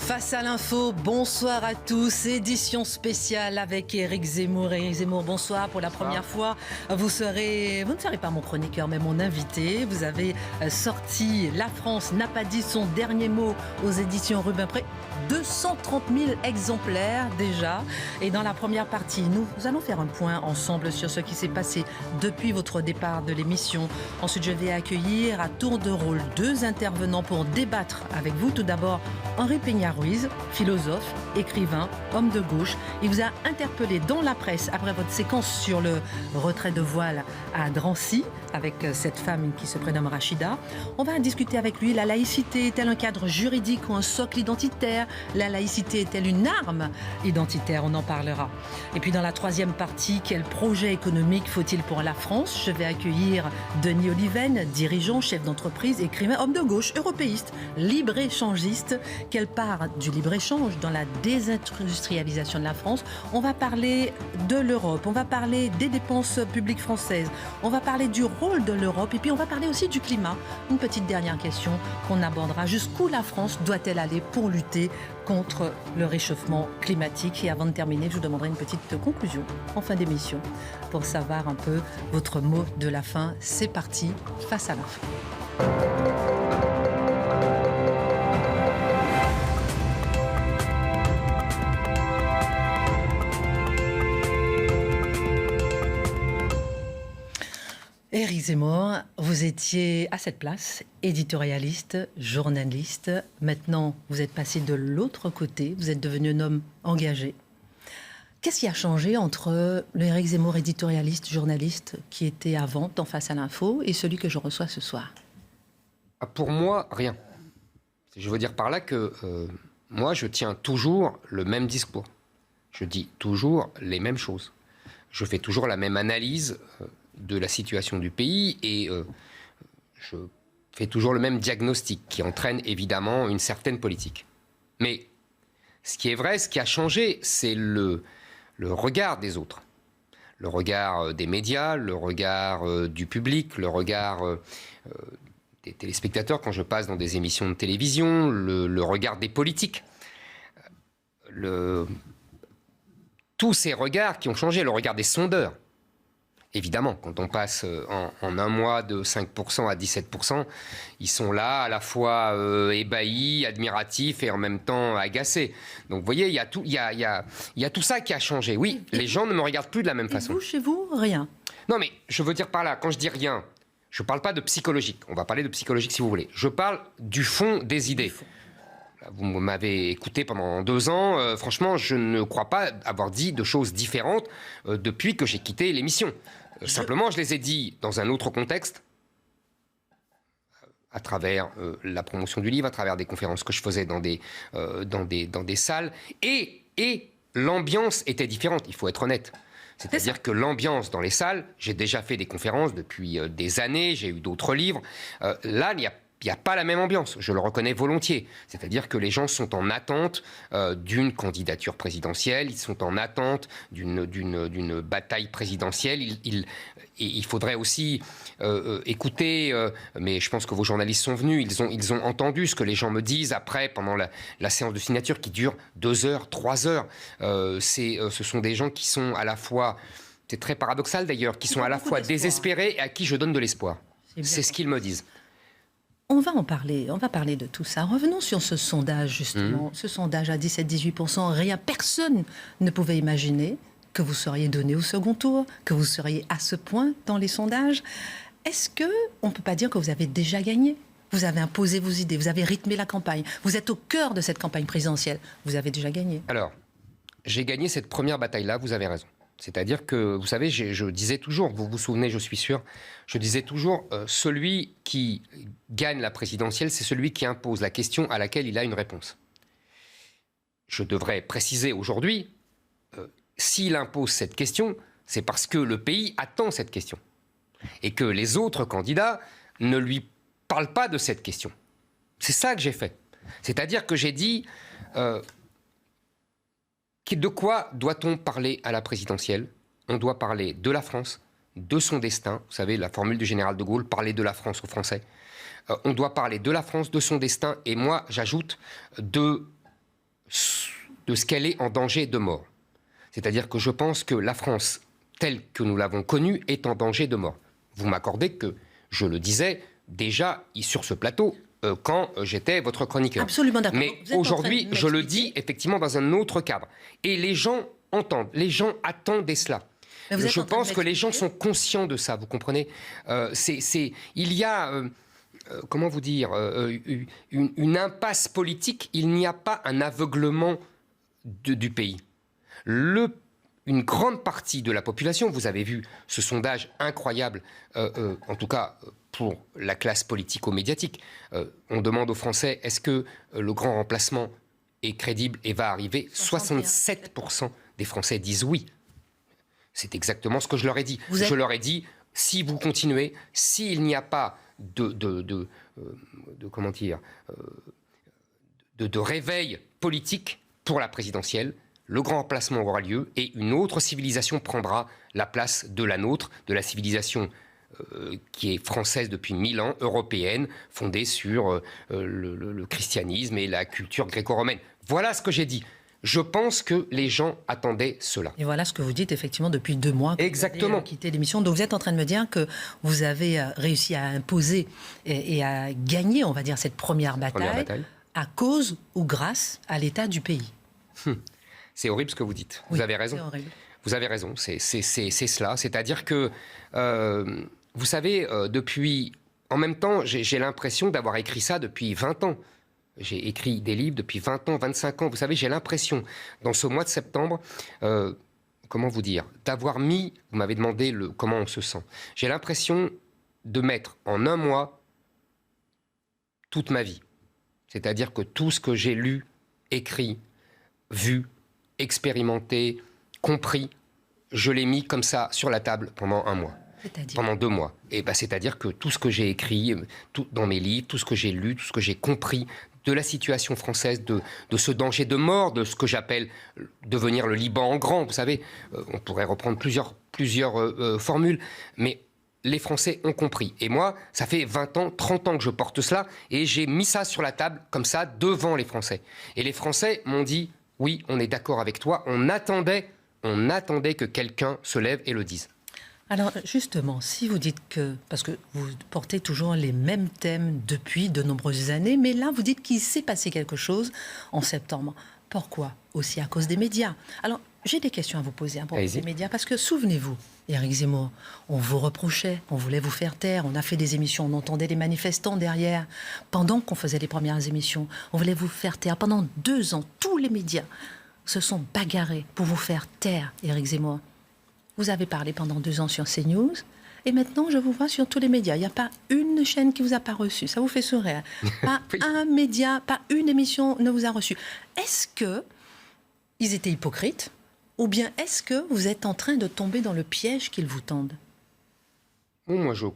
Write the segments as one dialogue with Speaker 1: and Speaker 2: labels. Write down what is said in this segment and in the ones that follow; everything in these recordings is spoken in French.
Speaker 1: Face à l'info, bonsoir à tous. Édition spéciale avec Éric Zemmour. Éric Zemmour, bonsoir. Pour la première fois, vous ne serez pas mon chroniqueur, mais mon invité. Vous avez sorti La France n'a pas dit son dernier mot aux éditions Rubempré. 230 000 exemplaires déjà. Et dans la première partie, nous allons faire un point ensemble sur ce qui s'est passé depuis votre départ de l'émission. Ensuite, je vais accueillir à tour de rôle 2 intervenants pour débattre avec vous. Tout d'abord, Henri Peña-Ruiz, philosophe, écrivain, homme de gauche. Il vous a interpellé dans la presse après votre séquence sur le retrait de voile à Drancy avec cette femme qui se prénomme Rachida. On va discuter avec lui. La laïcité est-elle un cadre juridique ou un socle identitaire ? La laïcité est-elle une arme identitaire ? On en parlera. Et puis dans la troisième partie, quel projet économique faut-il pour la France ? Je vais accueillir Denis Oliven, dirigeant, chef d'entreprise, écrivain, homme de gauche, européiste, libre-échangiste. Quelle part du libre-échange dans la désindustrialisation de la France ? On va parler de l'Europe, on va parler des dépenses publiques françaises, on va parler du rôle de l'Europe et puis on va parler aussi du climat. Une petite dernière question qu'on abordera. Jusqu'où la France doit-elle aller pour lutter contre le réchauffement climatique? Et avant de terminer, je vous demanderai une petite conclusion en fin d'émission pour savoir un peu votre mot de la fin. C'est parti, face à l'info. Éric Zemmour, vous étiez à cette place, éditorialiste, journaliste. Maintenant, vous êtes passé de l'autre côté, vous êtes devenu un homme engagé. Qu'est-ce qui a changé entre le Éric Zemmour éditorialiste, journaliste, qui était avant dans Face à l'info, et celui que je reçois ce soir?
Speaker 2: Pour moi, rien. Je veux dire par là que moi, je tiens toujours le même discours. Je dis toujours les mêmes choses. Je fais toujours la même analyse de la situation du pays et je fais toujours le même diagnostic qui entraîne évidemment une certaine politique. Mais ce qui est vrai, ce qui a changé, c'est le regard des autres. Le regard des médias, le regard du public, le regard des téléspectateurs quand je passe dans des émissions de télévision, le regard des politiques. Tous ces regards qui ont changé, le regard des sondeurs. Évidemment, quand on passe en un mois de 5% à 17%, ils sont là à la fois ébahis, admiratifs et en même temps agacés. Donc vous voyez, il y a tout ça qui a changé. Oui, les gens ne me regardent plus de la même façon.
Speaker 1: Vous, chez vous, rien?
Speaker 2: Non, mais je veux dire par là, quand je dis rien, je ne parle pas de psychologique. On va parler de psychologique si vous voulez. Je parle du fond des idées. Vous m'avez écouté pendant 2 ans. Franchement, je ne crois pas avoir dit de choses différentes depuis que j'ai quitté l'émission. Simplement, je les ai dit dans un autre contexte, à travers la promotion du livre, à travers des conférences que je faisais dans des salles. Et l'ambiance était différente, il faut être honnête. C'est-à-dire que l'ambiance dans les salles, j'ai déjà fait des conférences depuis des années, j'ai eu d'autres livres. Là, il n'y a pas la même ambiance, je le reconnais volontiers. C'est-à-dire que les gens sont en attente d'une candidature présidentielle, ils sont en attente d'une bataille présidentielle. Il faudrait aussi écouter, mais je pense que vos journalistes sont venus, ils ont entendu ce que les gens me disent après, pendant la séance de signature qui dure 2 heures, 3 heures. Ce sont des gens qui sont à la fois, c'est très paradoxal d'ailleurs, qui sont à la fois désespérés et à qui je donne de l'espoir. C'est ce qu'ils me disent.
Speaker 1: On va parler de tout ça. Revenons sur ce sondage, justement. Ce sondage à 17-18%, personne ne pouvait imaginer que vous seriez donné au second tour, que vous seriez à ce point dans les sondages. Est-ce qu'on ne peut pas dire que vous avez déjà gagné ? Vous avez imposé vos idées, vous avez rythmé la campagne, vous êtes au cœur de cette campagne présidentielle. Vous avez déjà gagné.
Speaker 2: Alors, j'ai gagné cette première bataille-là, vous avez raison. C'est-à-dire que, vous savez, je disais toujours, vous vous souvenez, je suis sûr, je disais toujours, celui qui gagne la présidentielle, c'est celui qui impose la question à laquelle il a une réponse. Je devrais préciser aujourd'hui, s'il impose cette question, c'est parce que le pays attend cette question. Et que les autres candidats ne lui parlent pas de cette question. C'est ça que j'ai fait. C'est-à-dire que j'ai dit... de quoi doit-on parler à la présidentielle ? On doit parler de la France, de son destin. Vous savez, la formule du général de Gaulle, parler de la France aux Français. On doit parler de la France, de son destin. Et moi, j'ajoute de de ce qu'elle est en danger de mort. C'est-à-dire que je pense que la France, telle que nous l'avons connue, est en danger de mort. Vous m'accordez que je le disais déjà sur ce plateau quand j'étais votre chroniqueur.
Speaker 1: Absolument d'accord.
Speaker 2: Mais aujourd'hui, je le dis effectivement dans un autre cadre. Et les gens entendent, les gens attendaient cela. Je pense que les gens sont conscients de ça, vous comprenez. Il y a... comment vous dire, une impasse politique, il n'y a pas un aveuglement du pays. Une grande partie de la population, vous avez vu ce sondage incroyable, en tout cas pour la classe politico-médiatique, on demande aux Français, est-ce que le grand remplacement est crédible et va arriver ? 67% des Français disent oui. C'est exactement ce que je leur ai dit. Je leur ai dit, si vous continuez, s'il n'y a pas de réveil politique pour la présidentielle, le grand remplacement aura lieu et une autre civilisation prendra la place de la nôtre, de la civilisation qui est française depuis 1000 ans, européenne, fondée sur le christianisme et la culture gréco-romaine. Voilà ce que j'ai dit. Je pense que les gens attendaient cela.
Speaker 1: Et voilà ce que vous dites effectivement depuis 2 mois.
Speaker 2: Exactement.
Speaker 1: Vous avez quitté l'émission. Donc vous êtes en train de me dire que vous avez réussi à imposer et à gagner, on va dire, cette première bataille à cause ou grâce à l'état du pays.
Speaker 2: C'est horrible ce que vous dites. Vous avez raison.
Speaker 1: C'est horrible.
Speaker 2: Vous avez raison. C'est cela. C'est-à-dire que, vous savez, depuis... En même temps, j'ai l'impression d'avoir écrit ça depuis 20 ans. J'ai écrit des livres depuis 20 ans, 25 ans. Vous savez, j'ai l'impression, dans ce mois de septembre, comment vous dire, d'avoir mis... Vous m'avez demandé comment on se sent. J'ai l'impression de mettre en un mois toute ma vie. C'est-à-dire que tout ce que j'ai lu, écrit, vu, expérimenté, compris, je l'ai mis comme ça sur la table pendant un mois. Pendant 2 mois. Et c'est-à-dire que tout ce que j'ai écrit, dans mes livres, tout ce que j'ai lu, tout ce que j'ai compris de la situation française, de ce danger de mort, de ce que j'appelle devenir le Liban en grand. Vous savez, on pourrait reprendre plusieurs formules, mais les Français ont compris. Et moi, ça fait 20 ans, 30 ans que je porte cela, et j'ai mis ça sur la table, comme ça, devant les Français. Et les Français m'ont dit, oui, on est d'accord avec toi, on attendait que quelqu'un se lève et le dise.
Speaker 1: Alors justement, si vous dites que, parce que vous portez toujours les mêmes thèmes depuis de nombreuses années, mais là vous dites qu'il s'est passé quelque chose en septembre. Pourquoi ? Aussi à cause des médias. Alors j'ai des questions à vous poser à propos des médias, parce que souvenez-vous, Éric Zemmour, on vous reprochait, on voulait vous faire taire, on a fait des émissions, on entendait les manifestants derrière, pendant qu'on faisait les premières émissions, on voulait vous faire taire. Pendant 2 ans, tous les médias se sont bagarrés pour vous faire taire, Éric Zemmour. Vous avez parlé pendant 2 ans sur CNews, et maintenant je vous vois sur tous les médias. Il n'y a pas une chaîne qui vous a pas reçu. Ça vous fait sourire. Pas un média, pas une émission ne vous a reçu. Est-ce que ils étaient hypocrites, ou bien est-ce que vous êtes en train de tomber dans le piège qu'ils vous tendent ?
Speaker 2: Bon, moi je ne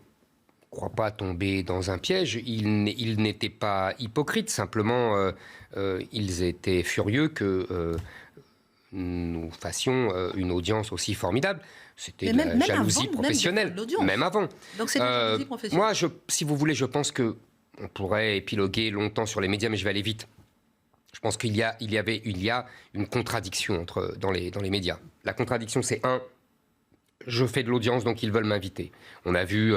Speaker 2: crois pas tomber dans un piège. Ils n'étaient pas hypocrites. Simplement, ils étaient furieux que... nous fassions une audience aussi formidable. C'était de la jalousie professionnelle, même avant.
Speaker 1: Donc c'est de la jalousie professionnelle.
Speaker 2: Moi, si vous voulez, je pense que on pourrait épiloguer longtemps sur les médias, mais je vais aller vite. Je pense qu'il y a une contradiction dans les médias. La contradiction, c'est je fais de l'audience, donc ils veulent m'inviter. On a vu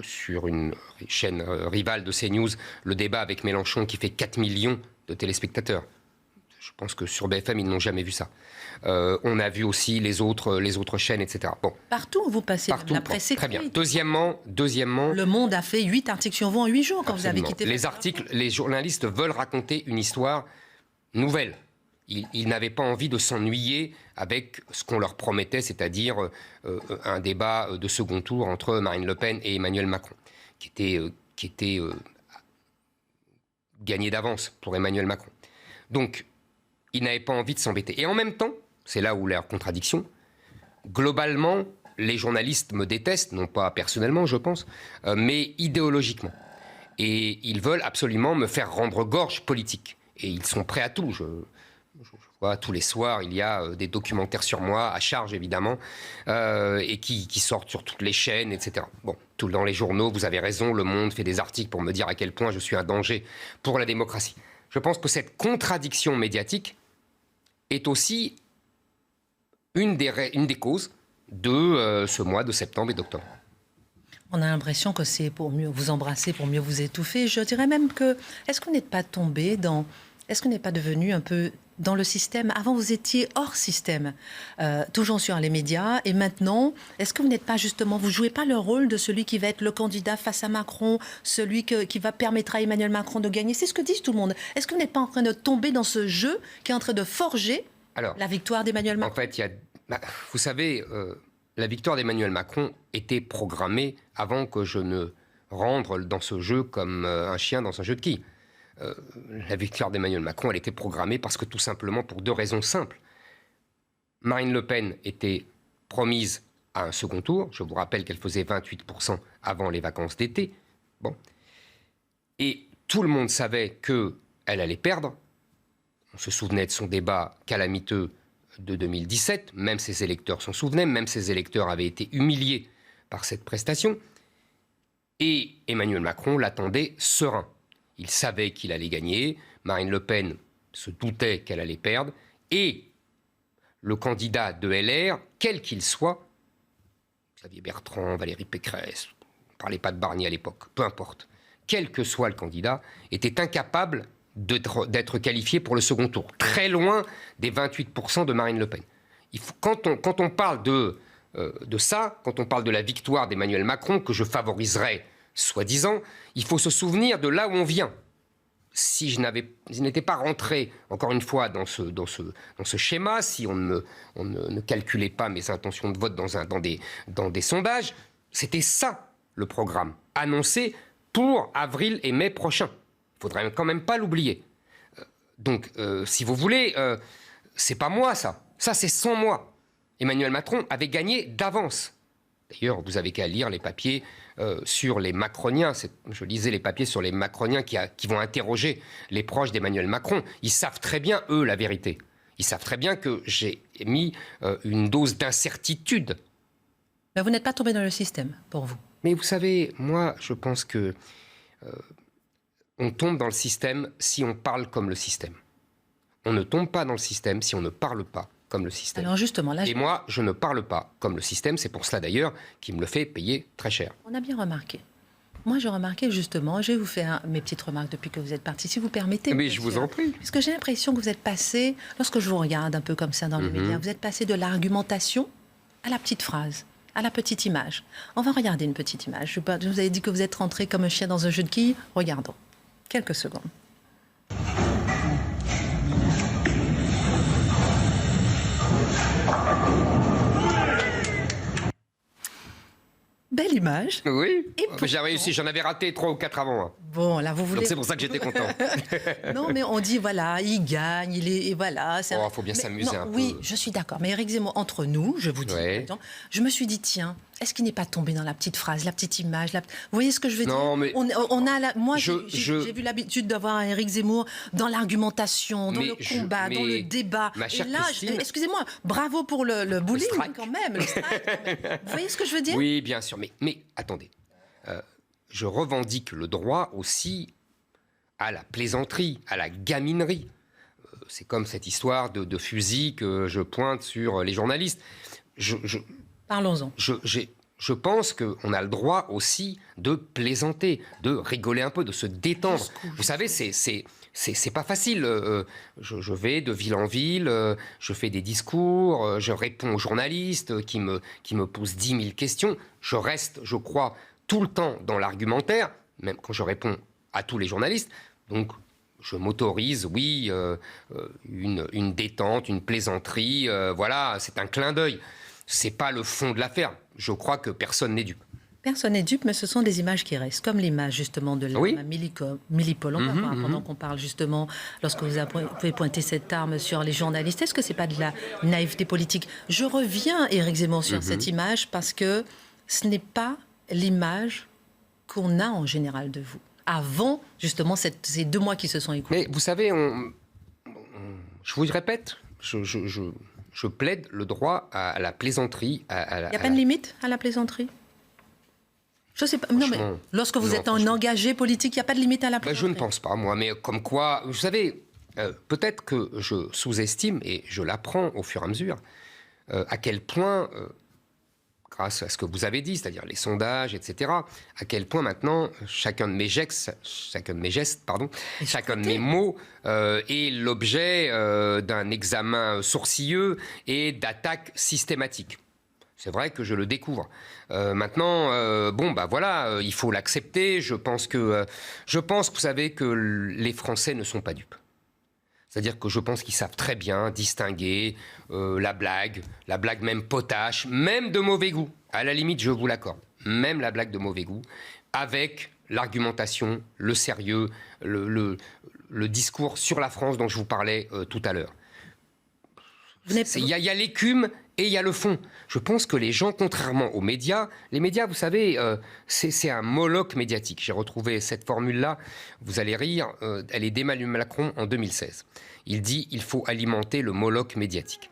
Speaker 2: sur une chaîne rivale de CNews le débat avec Mélenchon qui fait 4 millions de téléspectateurs. Je pense que sur BFM, ils n'ont jamais vu ça. On a vu aussi les autres chaînes, etc. Bon.
Speaker 1: Partout où vous passez, la presse écrite.
Speaker 2: Très bien. Deuxièmement...
Speaker 1: Le Monde a fait 8 articles sur vous en 8 jours quand vous avez quitté...
Speaker 2: Les journalistes veulent raconter une histoire nouvelle. Ils n'avaient pas envie de s'ennuyer avec ce qu'on leur promettait, c'est-à-dire un débat de second tour entre Marine Le Pen et Emmanuel Macron, qui était gagné d'avance pour Emmanuel Macron. Donc, ils n'avaient pas envie de s'embêter. Et en même temps, c'est là où leur contradiction, globalement, les journalistes me détestent, non pas personnellement, je pense, mais idéologiquement. Et ils veulent absolument me faire rendre gorge politique. Et ils sont prêts à tout. Je vois tous les soirs, il y a des documentaires sur moi, à charge évidemment, et qui sortent sur toutes les chaînes, etc. Bon, tout dans les journaux, vous avez raison, Le Monde fait des articles pour me dire à quel point je suis un danger pour la démocratie. je pense que cette contradiction médiatique est aussi une des causes de ce mois de septembre et d'octobre.
Speaker 1: On a l'impression que c'est pour mieux vous embrasser, pour mieux vous étouffer. Je dirais même que, est-ce qu'on n'est pas tombé dans... Est-ce qu'on n'est pas devenu un peu dans le système? Avant, vous étiez hors système, toujours sur les médias. Et maintenant, est-ce que vous n'êtes pas justement... Vous ne jouez pas le rôle de celui qui va être le candidat face à Macron, celui qui va permettre à Emmanuel Macron de gagner? C'est ce que dit tout le monde. Est-ce que vous n'êtes pas en train de tomber dans ce jeu qui est en train de forger la victoire d'Emmanuel Macron?
Speaker 2: En fait, vous savez... la victoire d'Emmanuel Macron était programmée avant que je ne rentre dans ce jeu comme un chien dans un jeu de quilles. La victoire d'Emmanuel Macron, elle était programmée parce que tout simplement pour 2 raisons simples. Marine Le Pen était promise à un second tour. Je vous rappelle qu'elle faisait 28% avant les vacances d'été. Bon. Et tout le monde savait qu'elle allait perdre. On se souvenait de son débat calamiteux de 2017, même ses électeurs s'en souvenaient, même ses électeurs avaient été humiliés par cette prestation. Et Emmanuel Macron l'attendait serein. Il savait qu'il allait gagner, Marine Le Pen se doutait qu'elle allait perdre, et le candidat de LR, quel qu'il soit, Xavier Bertrand, Valérie Pécresse, on ne parlait pas de Barnier à l'époque, peu importe, quel que soit le candidat, était incapable d'être qualifié pour le second tour, très loin des 28% de Marine Le Pen. Quand on parle de ça, quand on parle de la victoire d'Emmanuel Macron, que je favoriserais, soi-disant, il faut se souvenir de là où on vient. Si je n'étais pas rentré, encore une fois, dans ce schéma, si on ne calculait pas mes intentions de vote dans des sondages, c'était ça le programme, annoncé pour avril et mai prochains. Il ne faudrait quand même pas l'oublier. Donc, si vous voulez, c'est pas moi, ça. Ça, c'est sans moi. Emmanuel Macron avait gagné d'avance. D'ailleurs, vous avez qu'à lire les papiers sur les macroniens. Je lisais les papiers sur les macroniens qui vont interroger les proches d'Emmanuel Macron. Ils savent très bien, eux, la vérité. Ils savent très bien que j'ai mis une dose d'incertitude.
Speaker 1: Mais vous n'êtes pas tombé dans le système, pour vous.
Speaker 2: Mais vous savez, moi, je pense que... on tombe dans le système si on parle comme le système. On ne tombe pas dans le système si on ne parle pas comme le système.
Speaker 1: Alors justement, là,
Speaker 2: et moi, je ne parle pas comme le système. C'est pour cela d'ailleurs qu'il me le fait payer très cher.
Speaker 1: On a bien remarqué. Moi, j'ai remarqué justement, je vais vous faire mes petites remarques depuis que vous êtes parti, si vous permettez.
Speaker 2: Mais je vous en prie.
Speaker 1: Parce que j'ai l'impression que vous êtes passé, lorsque je vous regarde un peu comme ça dans les médias, vous êtes passé de l'argumentation à la petite phrase, à la petite image. On va regarder une petite image. Je vous avais dit que vous êtes rentré comme un chien dans un jeu de quilles. Regardons. Quelques secondes. Belle image.
Speaker 2: Oui,
Speaker 1: pourtant...
Speaker 2: j'ai réussi. J'en avais raté 3 ou 4 avant. Hein.
Speaker 1: Bon, là, vous voulez...
Speaker 2: Donc c'est pour ça que j'étais content.
Speaker 1: Non, mais on dit, voilà, il gagne, et voilà.
Speaker 2: Il faut bien s'amuser un peu.
Speaker 1: Oui, je suis d'accord. Mais Éric Zemmour, entre nous, je vous dis, je me suis dit, tiens, est-ce qu'il n'est pas tombé dans la petite phrase, la petite image Vous voyez ce que je veux dire?
Speaker 2: Non, mais...
Speaker 1: Moi, j'ai vu l'habitude d'avoir un Éric Zemmour dans l'argumentation, dans le combat, dans le débat.
Speaker 2: Et là,
Speaker 1: excusez-moi, bravo pour le bullying quand même, le strike, quand même. Vous voyez ce que je veux dire?
Speaker 2: Oui, bien sûr. Mais attendez. Je revendique le droit aussi à la plaisanterie, à la gaminerie. C'est comme cette histoire de fusil que je pointe sur les journalistes.
Speaker 1: Parlons-en.
Speaker 2: Je pense qu'on a le droit aussi de plaisanter, de rigoler un peu, de se détendre. Vous savez, c'est pas facile. Je vais de ville en ville, je fais des discours, je réponds aux journalistes qui me posent 10 000 questions. Je reste, je crois, tout le temps dans l'argumentaire, même quand je réponds à tous les journalistes. Donc, je m'autorise, oui, une détente, une plaisanterie. Voilà, c'est un clin d'œil. C'est pas le fond de l'affaire. Je crois que personne n'est dupe.
Speaker 1: Personne n'est dupe, mais ce sont des images qui restent, comme l'image justement de Milipol. Pendant qu'on parle justement, lorsque vous pouvez pointer cette arme sur les journalistes, est-ce que c'est pas de la naïveté politique? Je reviens, Éric Zemmour, sur cette image parce que ce n'est pas l'image qu'on a en général de vous. Avant, justement, ces 2 mois qui se sont écoulés.
Speaker 2: Mais vous savez, je vous le répète, je plaide le droit à la plaisanterie.
Speaker 1: Il n'y a pas de limite à la plaisanterie? Je sais pas. Non, mais lorsque vous êtes un engagé politique, il n'y a pas de limite à la plaisanterie.
Speaker 2: Je ne pense pas, moi. Mais comme quoi, vous savez, peut-être que je sous-estime, et je l'apprends au fur et à mesure, à quel point, grâce à ce que vous avez dit, c'est-à-dire les sondages, etc., à quel point maintenant, chacun de mes gestes, chacun de mes mots est l'objet d'un examen sourcilleux et d'attaques systématiques. C'est vrai que je le découvre. Maintenant, voilà, il faut l'accepter. Je pense que vous savez que les Français ne sont pas dupes. C'est-à-dire que je pense qu'ils savent très bien distinguer la blague même potache, même de mauvais goût. À la limite, je vous l'accorde. Même la blague de mauvais goût, avec l'argumentation, le sérieux, le discours sur la France dont je vous parlais tout à l'heure. Il y a l'écume et il y a le fond. Je pense que les gens, contrairement aux médias, les médias, vous savez, c'est un Moloch médiatique. J'ai retrouvé cette formule-là, vous allez rire, elle est d'Emmanuel Macron en 2016. Il dit « il faut alimenter le Moloch médiatique ».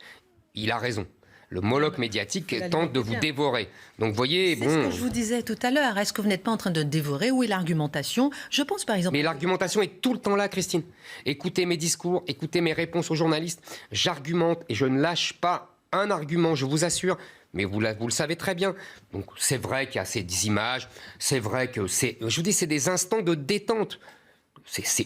Speaker 2: Il a raison. Le Moloch médiatique tente de vous dévorer. Donc, vous voyez,
Speaker 1: c'est ce que je vous disais tout à l'heure. Est-ce que vous n'êtes pas en train de dévorer? Où est l'argumentation? Je pense, par exemple...
Speaker 2: Mais l'argumentation est tout le temps là, Christine. Écoutez mes discours, écoutez mes réponses aux journalistes. J'argumente et je ne lâche pas un argument, je vous assure. Mais vous le savez très bien. Donc, c'est vrai qu'il y a ces images. C'est vrai que c'est... Je vous dis, c'est des instants de détente.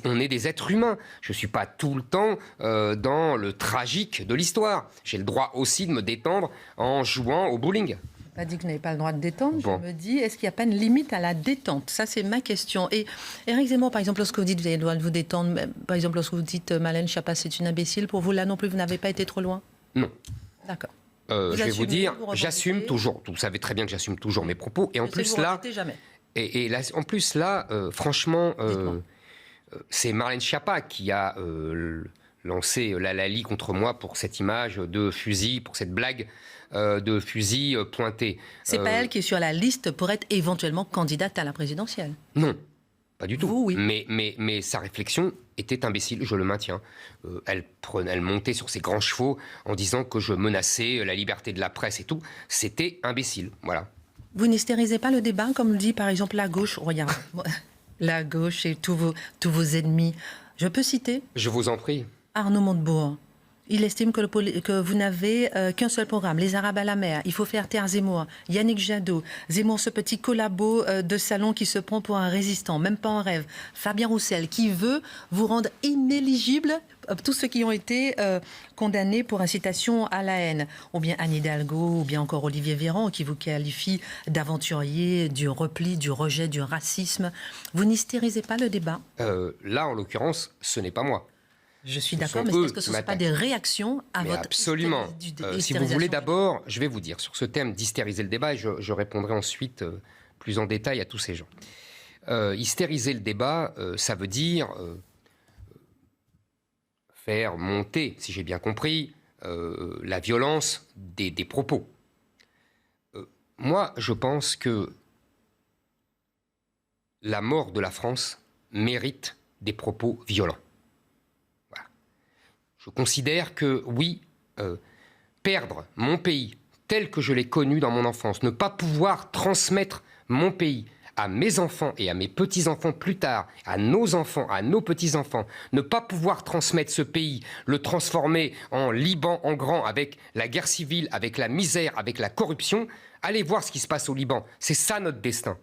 Speaker 2: On est des êtres humains. Je ne suis pas tout le temps dans le tragique de l'histoire. J'ai le droit aussi de me détendre en jouant au bowling.
Speaker 1: Pas dit que vous n'avez pas le droit de détendre. Bon. Je me dis, est-ce qu'il n'y a pas une limite à la détente? Ça, c'est ma question. Et Éric Zemmour, par exemple, lorsque vous dites que vous avez le droit de vous détendre, par exemple, lorsque vous dites Marlène Schiappa, c'est une imbécile, pour vous, là non plus, vous n'avez pas été trop loin?
Speaker 2: Non.
Speaker 1: D'accord.
Speaker 2: Je vais vous dire, j'assume toujours. Vous savez très bien que j'assume toujours mes propos. Et en plus là, en plus là, franchement... c'est Marlène Schiappa qui a lancé la Lali contre moi pour cette image de fusil, pour cette blague de fusil pointé.
Speaker 1: C'est pas elle qui est sur la liste pour être éventuellement candidate à la présidentielle?
Speaker 2: Non, pas du tout.
Speaker 1: Vous, oui.
Speaker 2: Mais sa réflexion était imbécile, je le maintiens. Elle montait sur ses grands chevaux en disant que je menaçais la liberté de la presse et tout. C'était imbécile, voilà.
Speaker 1: Vous n'hystérisez pas le débat, comme le dit par exemple la gauche? Regarde. La gauche et tous vos ennemis. Je peux citer?
Speaker 2: Je vous en prie.
Speaker 1: Arnaud Montebourg. Il estime que vous n'avez qu'un seul programme, les Arabes à la mer. Il faut faire taire Zemmour. Yannick Jadot. Zemmour, ce petit collabo de salon qui se prend pour un résistant, même pas en rêve. Fabien Roussel, qui veut vous rendre inéligible tous ceux qui ont été condamnés pour incitation à la haine. Ou bien Anne Hidalgo, ou bien encore Olivier Véran, qui vous qualifie d'aventurier, du repli, du rejet, du racisme. Vous n'hystérisez pas le débat?
Speaker 2: Là, en l'occurrence, ce n'est pas moi.
Speaker 1: Je suis d'accord, mais est-ce que ce ne sont pas des réactions à votre...
Speaker 2: Absolument. Si vous voulez, d'abord, je vais vous dire sur ce thème d'hystériser le débat, et je répondrai ensuite plus en détail à tous ces gens. Hystériser le débat, ça veut dire faire monter, si j'ai bien compris, la violence des propos. Moi, je pense que la mort de la France mérite des propos violents. Je considère que, oui, perdre mon pays tel que je l'ai connu dans mon enfance, ne pas pouvoir transmettre mon pays à mes enfants et à mes petits-enfants plus tard, à nos enfants, à nos petits-enfants, ne pas pouvoir transmettre ce pays, le transformer en Liban en grand avec la guerre civile, avec la misère, avec la corruption, allez voir ce qui se passe au Liban. C'est ça notre destin.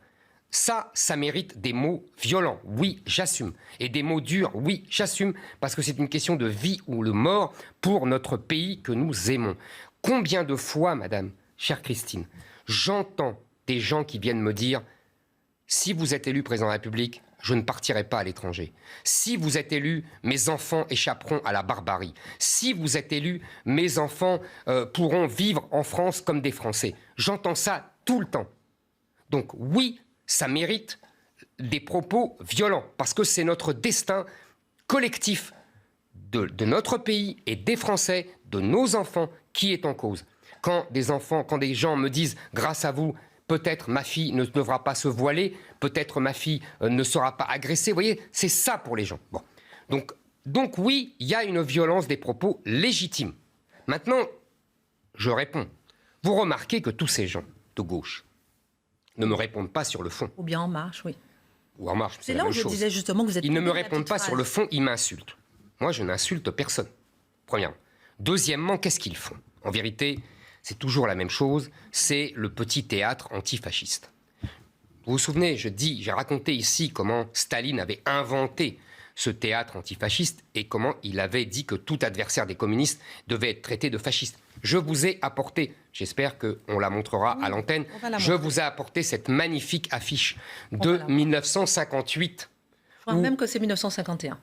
Speaker 2: Ça mérite des mots violents, oui, j'assume. Et des mots durs, oui, j'assume, parce que c'est une question de vie ou de mort pour notre pays que nous aimons. Combien de fois, madame, chère Christine, j'entends des gens qui viennent me dire « Si vous êtes élu président de la République, je ne partirai pas à l'étranger. Si vous êtes élu, mes enfants échapperont à la barbarie. Si vous êtes élu, mes enfants pourront vivre en France comme des Français. » J'entends ça tout le temps. Donc oui, ça mérite des propos violents, parce que c'est notre destin collectif de notre pays et des Français, de nos enfants, qui est en cause. Quand des gens me disent « grâce à vous, peut-être ma fille ne devra pas se voiler, peut-être ma fille ne sera pas agressée », vous voyez, c'est ça pour les gens. Bon. Donc oui, il y a une violence des propos légitimes. Maintenant, je réponds. Vous remarquez que tous ces gens de gauche ne me répondent pas sur le fond.
Speaker 1: Ou bien En Marche, oui.
Speaker 2: Ou En Marche,
Speaker 1: c'est là où je disais justement que vous êtes...
Speaker 2: Ils ne me répondent pas sur le fond, ils m'insultent. Moi, je n'insulte personne, premièrement. Deuxièmement, qu'est-ce qu'ils font? En vérité, c'est toujours la même chose, c'est le petit théâtre antifasciste. Vous vous souvenez, j'ai raconté ici comment Staline avait inventé ce théâtre antifasciste et comment il avait dit que tout adversaire des communistes devait être traité de fasciste. Je vous ai apporté, j'espère qu'on la montrera à l'antenne, je vous ai apporté cette magnifique affiche de 1958.
Speaker 1: Je crois même que c'est 1951,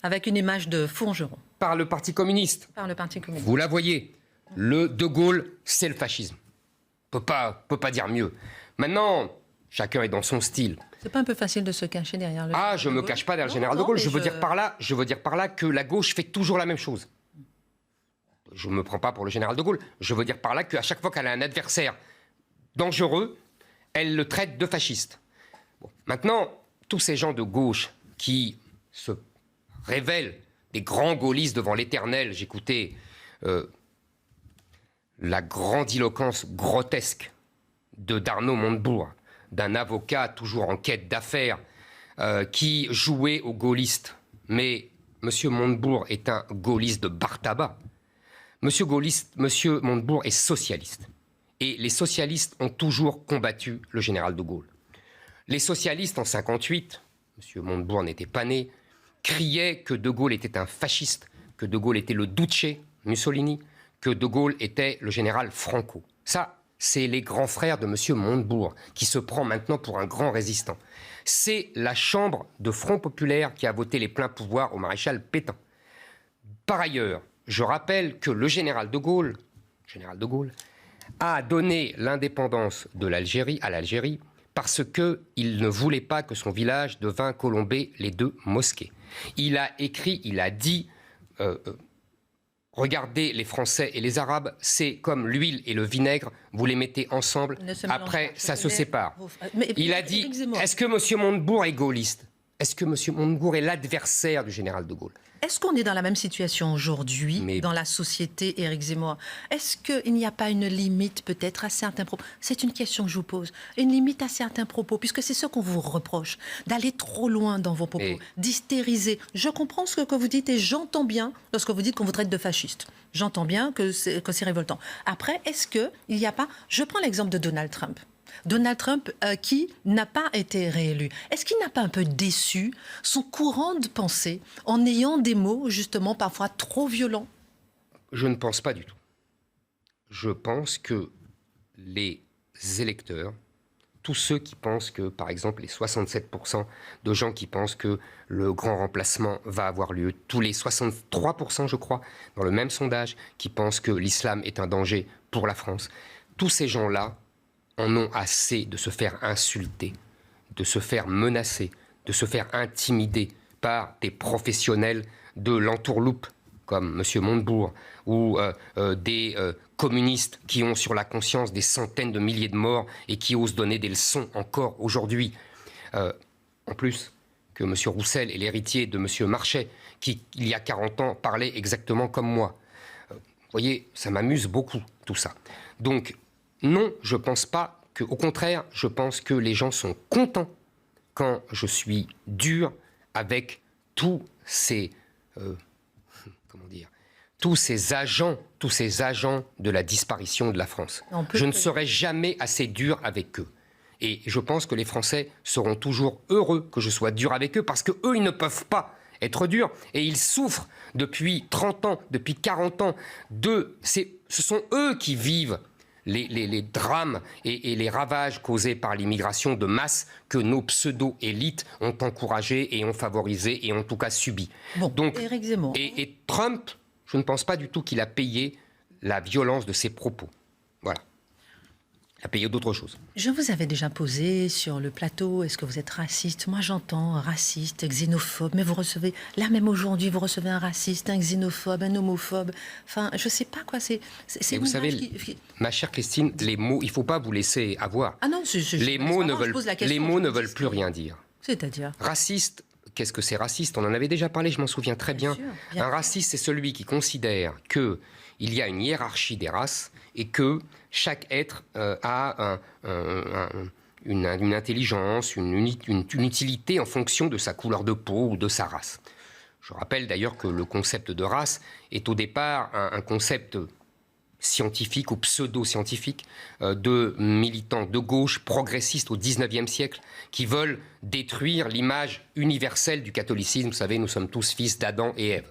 Speaker 1: avec une image de Forgeron.
Speaker 2: Par le Parti communiste.
Speaker 1: Par le Parti communiste.
Speaker 2: Vous la voyez, le De Gaulle, c'est le fascisme. On peut pas dire mieux. Maintenant, chacun est dans son style.
Speaker 1: C'est pas un peu facile de se cacher derrière le...
Speaker 2: Ah, je me cache pas derrière le général de Gaulle. Je veux dire par là que la gauche fait toujours la même chose. Je ne me prends pas pour le général de Gaulle. Je veux dire par là qu'à chaque fois qu'elle a un adversaire dangereux, elle le traite de fasciste. Bon. Maintenant, tous ces gens de gauche qui se révèlent des grands gaullistes devant l'éternel, j'écoutais la grandiloquence grotesque d'Arnaud Montebourg, d'un avocat toujours en quête d'affaires, qui jouait aux gaullistes. Mais M. Montebourg est un gaulliste de bar tabac. M. Montebourg est socialiste. Et les socialistes ont toujours combattu le général de Gaulle. Les socialistes, en 1958, M. Montebourg n'était pas né, criaient que de Gaulle était un fasciste, que de Gaulle était le Duce, Mussolini, que de Gaulle était le général Franco. Ça, c'est les grands frères de M. Montebourg, qui se prend maintenant pour un grand résistant. C'est la Chambre de Front Populaire qui a voté les pleins pouvoirs au maréchal Pétain. Par ailleurs, je rappelle que le général de Gaulle a donné l'indépendance de l'Algérie à l'Algérie parce qu'il ne voulait pas que son village devint Colombey les deux mosquées. Il a écrit, il a dit... regardez les Français et les Arabes, c'est comme l'huile et le vinaigre, vous les mettez ensemble, après ça se sépare. Il a dit, est-ce que M. Montebourg est gaulliste? Est-ce que M. Montebourg est l'adversaire du général de Gaulle?
Speaker 1: Est-ce qu'on est dans la même situation aujourd'hui, dans la société, Éric Zemmour? Est-ce qu'il n'y a pas une limite peut-être à certains propos? C'est une question que je vous pose. Une limite à certains propos, puisque c'est ce qu'on vous reproche, d'aller trop loin dans vos propos, d'hystériser. Je comprends ce que vous dites et j'entends bien lorsque vous dites qu'on vous traite de fasciste. J'entends bien que c'est révoltant. Après, est-ce qu'il n'y a pas... Je prends l'exemple de Donald Trump. Donald Trump qui n'a pas été réélu. Est-ce qu'il n'a pas un peu déçu son courant de pensée en ayant des mots justement parfois trop violents?
Speaker 2: Je ne pense pas du tout. Je pense que les électeurs, tous ceux qui pensent que, par exemple, les 67% de gens qui pensent que le grand remplacement va avoir lieu, tous les 63%, je crois, dans le même sondage, qui pensent que l'islam est un danger pour la France, tous ces gens-là en ont assez de se faire insulter, de se faire menacer, de se faire intimider par des professionnels de l'entourloupe, comme M. Montebourg, ou des communistes qui ont sur la conscience des centaines de milliers de morts et qui osent donner des leçons encore aujourd'hui. En plus que M. Roussel est l'héritier de M. Marchais, qui, il y a 40 ans, parlait exactement comme moi. Vous voyez, ça m'amuse beaucoup, tout ça. Donc, non, je ne pense pas que, au contraire, je pense que les gens sont contents quand je suis dur avec tous ces, tous ces agents de la disparition de la France. Je ne serai jamais assez dur avec eux. Et je pense que les Français seront toujours heureux que je sois dur avec eux parce qu'eux, ils ne peuvent pas être durs. Et ils souffrent depuis 30 ans, depuis 40 ans. Ce sont eux qui vivent les drames et les ravages causés par l'immigration de masse que nos pseudo-élites ont encouragés et ont favorisés et ont en tout cas subi.
Speaker 1: Bon, donc, Éric Zemmour.
Speaker 2: Et Trump, je ne pense pas du tout qu'il a payé la violence de ses propos. Voilà. Il a payé d'autres choses.
Speaker 1: Je vous avais déjà posé sur le plateau, est-ce que vous êtes raciste? Moi j'entends raciste, xénophobe, mais vous recevez, là même aujourd'hui, vous recevez un raciste, un xénophobe, un homophobe, enfin je sais pas quoi, c'est
Speaker 2: vous savez, ma chère Christine, les mots, il ne faut pas vous laisser avoir.
Speaker 1: Ah non,
Speaker 2: les mots ne veulent plus rien dire.
Speaker 1: C'est-à-dire?
Speaker 2: Raciste, qu'est-ce que c'est raciste? On en avait déjà parlé, je m'en souviens très bien. Un raciste, c'est celui qui considère qu'il y a une hiérarchie des races et que chaque être a une intelligence, une utilité en fonction de sa couleur de peau ou de sa race. Je rappelle d'ailleurs que le concept de race est au départ un concept scientifique ou pseudo-scientifique de militants de gauche progressistes au XIXe siècle qui veulent détruire l'image universelle du catholicisme. Vous savez, nous sommes tous fils d'Adam et Ève.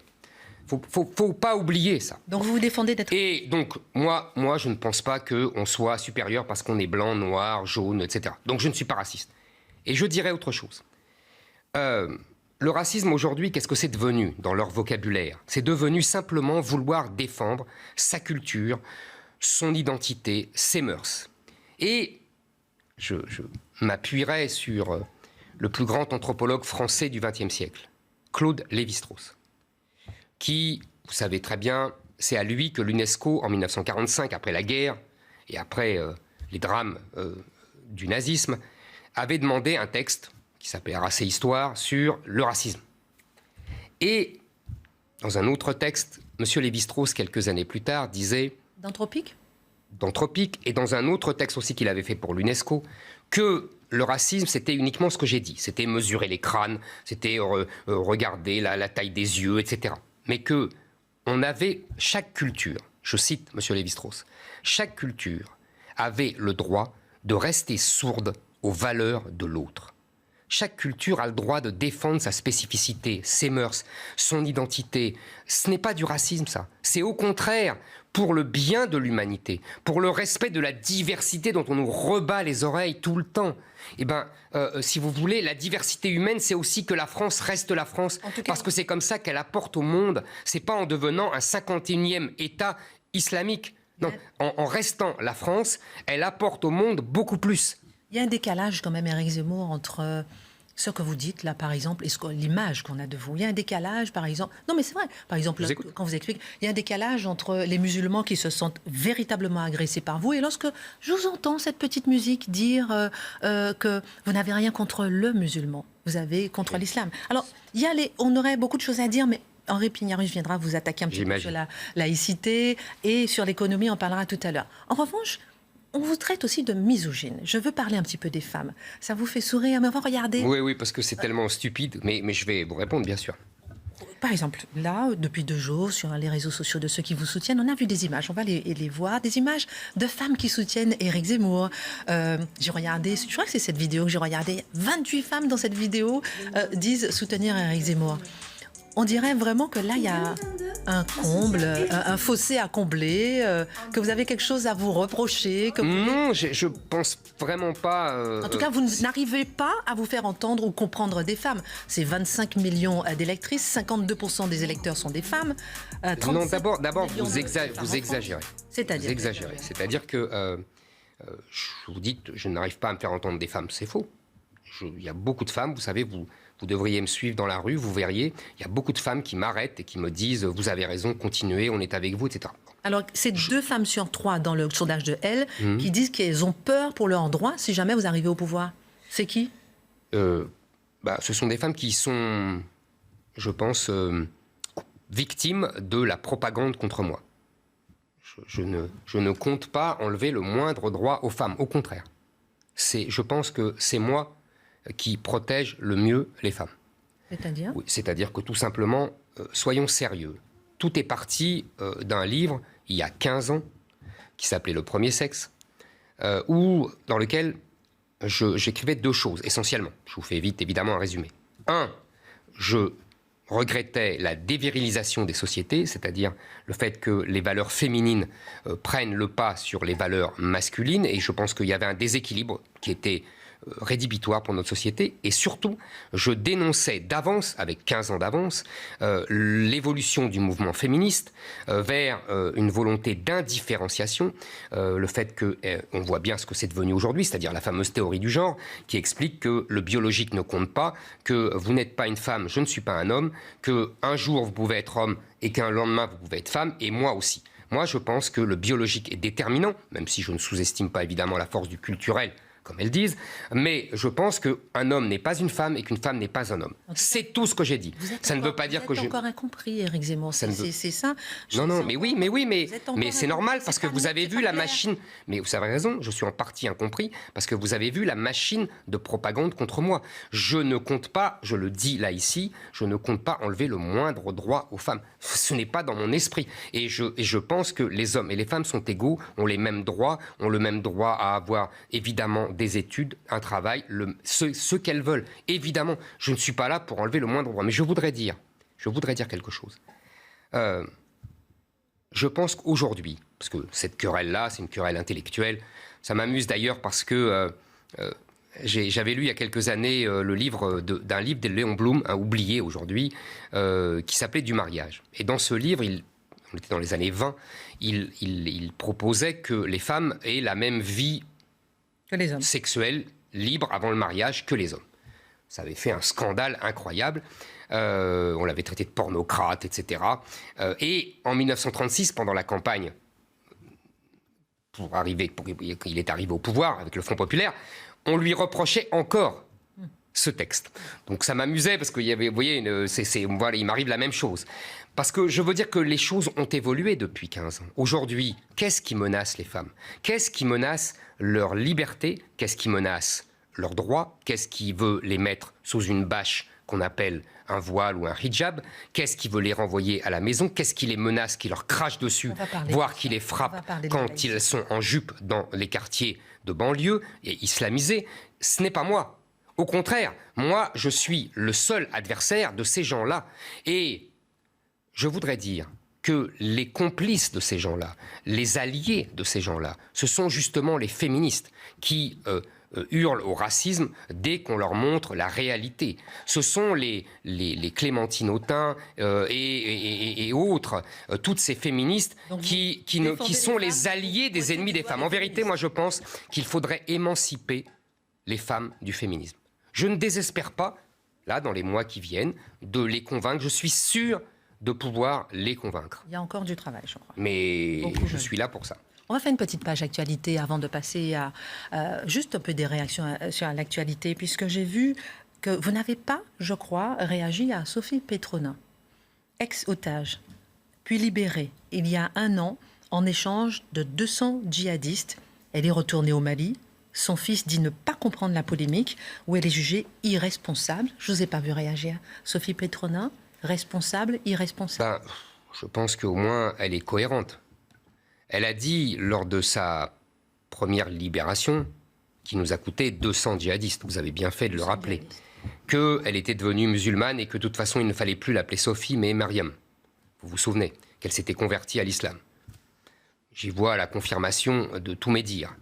Speaker 2: Faut pas oublier ça.
Speaker 1: Donc vous vous défendez d'être...
Speaker 2: Et donc, moi, je ne pense pas qu'on soit supérieur parce qu'on est blanc, noir, jaune, etc. Donc je ne suis pas raciste. Et je dirais autre chose. Le racisme aujourd'hui, qu'est-ce que c'est devenu dans leur vocabulaire? C'est devenu simplement vouloir défendre sa culture, son identité, ses mœurs. Et je m'appuierai sur le plus grand anthropologue français du XXe siècle, Claude Lévi-Strauss, qui, vous savez très bien, c'est à lui que l'UNESCO, en 1945, après la guerre et après les drames du nazisme, avait demandé un texte qui s'appelait Race et Histoire sur le racisme. Et dans un autre texte, M. Lévi-Strauss, quelques années plus tard, disait...
Speaker 1: D'Anthropique ?
Speaker 2: D'Anthropique, et dans un autre texte aussi qu'il avait fait pour l'UNESCO, que le racisme, c'était uniquement ce que j'ai dit. C'était mesurer les crânes, c'était regarder la taille des yeux, etc. Mais que on avait, chaque culture, je cite M. Lévi-Strauss, chaque culture avait le droit de rester sourde aux valeurs de l'autre. Chaque culture a le droit de défendre sa spécificité, ses mœurs, son identité. Ce n'est pas du racisme, ça. C'est au contraire pour le bien de l'humanité, pour le respect de la diversité dont on nous rebat les oreilles tout le temps. Eh bien, si vous voulez, la diversité humaine, c'est aussi que la France reste la France, parce que c'est comme ça qu'elle apporte au monde. C'est pas en devenant un 51e État islamique. Non, en restant la France, elle apporte au monde beaucoup plus.
Speaker 1: Il y a un décalage quand même, Éric Zemmour, entre ce que vous dites là, par exemple, et l'image qu'on a de vous. Il y a un décalage, par exemple... Non, mais c'est vrai. Par exemple, quand vous expliquez, il y a un décalage entre les musulmans qui se sentent véritablement agressés par vous, et lorsque je vous entends, cette petite musique, dire que vous n'avez rien contre le musulman, vous avez contre l'islam. Alors, on aurait beaucoup de choses à dire, mais... Henri Pignarus viendra vous attaquer un petit peu sur la laïcité, et sur l'économie, on parlera tout à l'heure. En revanche, on vous traite aussi de misogyne. Je veux parler un petit peu des femmes. Ça vous fait sourire, mais regardez.
Speaker 2: Oui, parce que c'est tellement stupide, mais je vais vous répondre, bien sûr.
Speaker 1: Par exemple, là, depuis 2 jours, sur les réseaux sociaux de ceux qui vous soutiennent, on a vu des images, on va les voir, des images de femmes qui soutiennent Éric Zemmour. J'ai regardé, je crois que c'est cette vidéo que j'ai regardée, 28 femmes dans cette vidéo disent soutenir Éric Zemmour. On dirait vraiment que là, il y a un comble, un fossé à combler, que vous avez quelque chose à vous reprocher.
Speaker 2: Non, je pense vraiment pas...
Speaker 1: En tout cas, vous n'arrivez pas à vous faire entendre ou comprendre des femmes. C'est 25 millions d'électrices, 52% des électeurs sont des femmes.
Speaker 2: Non, d'abord vous exagérez.
Speaker 1: C'est-à-dire
Speaker 2: vous exagérez. C'est-à-dire que je vous dis que je n'arrive pas à me faire entendre des femmes, c'est faux. Il y a beaucoup de femmes, vous savez, vous devriez me suivre dans la rue, vous verriez, il y a beaucoup de femmes qui m'arrêtent et qui me disent « vous avez raison, continuez, on est avec vous » etc.
Speaker 1: Alors, c'est 2 femmes sur 3 dans le sondage de Elle qui disent qu'elles ont peur pour leurs droits si jamais vous arrivez au pouvoir. C'est qui ?
Speaker 2: Ce sont des femmes qui sont, je pense, victimes de la propagande contre moi. Je ne compte pas enlever le moindre droit aux femmes, au contraire. Je pense que c'est moi qui protège le mieux les femmes.
Speaker 1: C'est-à-dire ?
Speaker 2: Oui, c'est-à-dire que tout simplement, soyons sérieux. Tout est parti d'un livre, il y a 15 ans, qui s'appelait Le Premier Sexe, dans lequel j'écrivais 2 choses, essentiellement. Je vous fais vite, évidemment, un résumé. 1, je regrettais la dévirilisation des sociétés, c'est-à-dire le fait que les valeurs féminines prennent le pas sur les valeurs masculines, et je pense qu'il y avait un déséquilibre qui était rédhibitoire pour notre société, et surtout, je dénonçais d'avance, avec 15 ans d'avance, l'évolution du mouvement féministe vers une volonté d'indifférenciation, le fait qu'on voit bien ce que c'est devenu aujourd'hui, c'est-à-dire la fameuse théorie du genre, qui explique que le biologique ne compte pas, que vous n'êtes pas une femme, je ne suis pas un homme, qu'un jour vous pouvez être homme et qu'un lendemain vous pouvez être femme, et moi aussi. Moi, je pense que le biologique est déterminant, même si je ne sous-estime pas évidemment la force du culturel, comme elles disent, mais je pense qu'un homme n'est pas une femme et qu'une femme n'est pas un homme. C'est tout ce que j'ai dit. Ça ne veut pas dire que
Speaker 1: Vous êtes encore incompris, Éric Zemmour, c'est ça.
Speaker 2: Non, mais c'est normal parce que vous avez vu la machine... Mais vous avez raison, je suis en partie incompris parce que vous avez vu la machine de propagande contre moi. Je ne compte pas, je le dis là ici, je ne compte pas enlever le moindre droit aux femmes. Ce n'est pas dans mon esprit. Et je pense que les hommes et les femmes sont égaux, ont les mêmes droits, ont le même droit à avoir évidemment des études, un travail, ce qu'elles veulent. Évidemment, je ne suis pas là pour enlever le moindre droit. Mais je voudrais dire quelque chose. Je pense qu'aujourd'hui, parce que cette querelle-là, c'est une querelle intellectuelle, ça m'amuse d'ailleurs parce que j'avais lu il y a quelques années le livre d'un livre de Léon Blum, oublié aujourd'hui, qui s'appelait Du mariage. Et dans ce livre, on était dans les années 20, il proposait que les femmes aient la même vie
Speaker 1: que les hommes.
Speaker 2: Sexuelle, libre avant le mariage que les hommes. Ça avait fait un scandale incroyable. On l'avait traité de pornocrate, etc. Et en 1936, pendant la campagne, il est arrivé au pouvoir avec le Front populaire, on lui reprochait encore ce texte. Donc ça m'amusait parce qu'il y avait, vous voyez, voilà, il m'arrive la même chose. Parce que je veux dire que les choses ont évolué depuis 15 ans. Aujourd'hui, qu'est-ce qui menace les femmes? Qu'est-ce qui menace leur liberté? Qu'est-ce qui menace leurs droits? Qu'est-ce qui veut les mettre sous une bâche qu'on appelle un voile ou un hijab? Qu'est-ce qui veut les renvoyer à la maison? Qu'est-ce qui les menace, qui leur crache dessus, voire qui les frappe quand ils sont en jupe dans les quartiers de banlieue et islamisés? Ce n'est pas moi. Au contraire, moi, je suis le seul adversaire de ces gens-là. Et je voudrais dire que les complices de ces gens-là, les alliés de ces gens-là, ce sont justement les féministes qui hurlent au racisme dès qu'on leur montre la réalité. Ce sont les Clémentine Autain et autres, toutes ces féministes qui sont les alliés des ennemis des femmes. En vérité, moi je pense qu'il faudrait émanciper les femmes du féminisme. Je ne désespère pas, là, dans les mois qui viennent, de les convaincre. Je suis sûr de pouvoir les convaincre.
Speaker 1: Il y a encore du travail, je crois.
Speaker 2: Mais je suis là pour ça.
Speaker 1: On va faire une petite page actualité avant de passer à juste un peu des réactions sur l'actualité, puisque j'ai vu que vous n'avez pas, je crois, réagi à Sophie Petronin, ex-otage, puis libérée il y a 1 an en échange de 200 djihadistes. Elle est retournée au Mali. Son fils dit ne pas comprendre la polémique, où elle est jugée irresponsable. Je ne vous ai pas vu réagir. Sophie Petronin, responsable, irresponsable?
Speaker 2: Je pense qu'au moins, elle est cohérente. Elle a dit, lors de sa première libération, qui nous a coûté 200 djihadistes, vous avez bien fait de le rappeler, qu'elle était devenue musulmane et que de toute façon, il ne fallait plus l'appeler Sophie, mais Mariam. Vous vous souvenez qu'elle s'était convertie à l'islam. J'y vois la confirmation de tous mes dires.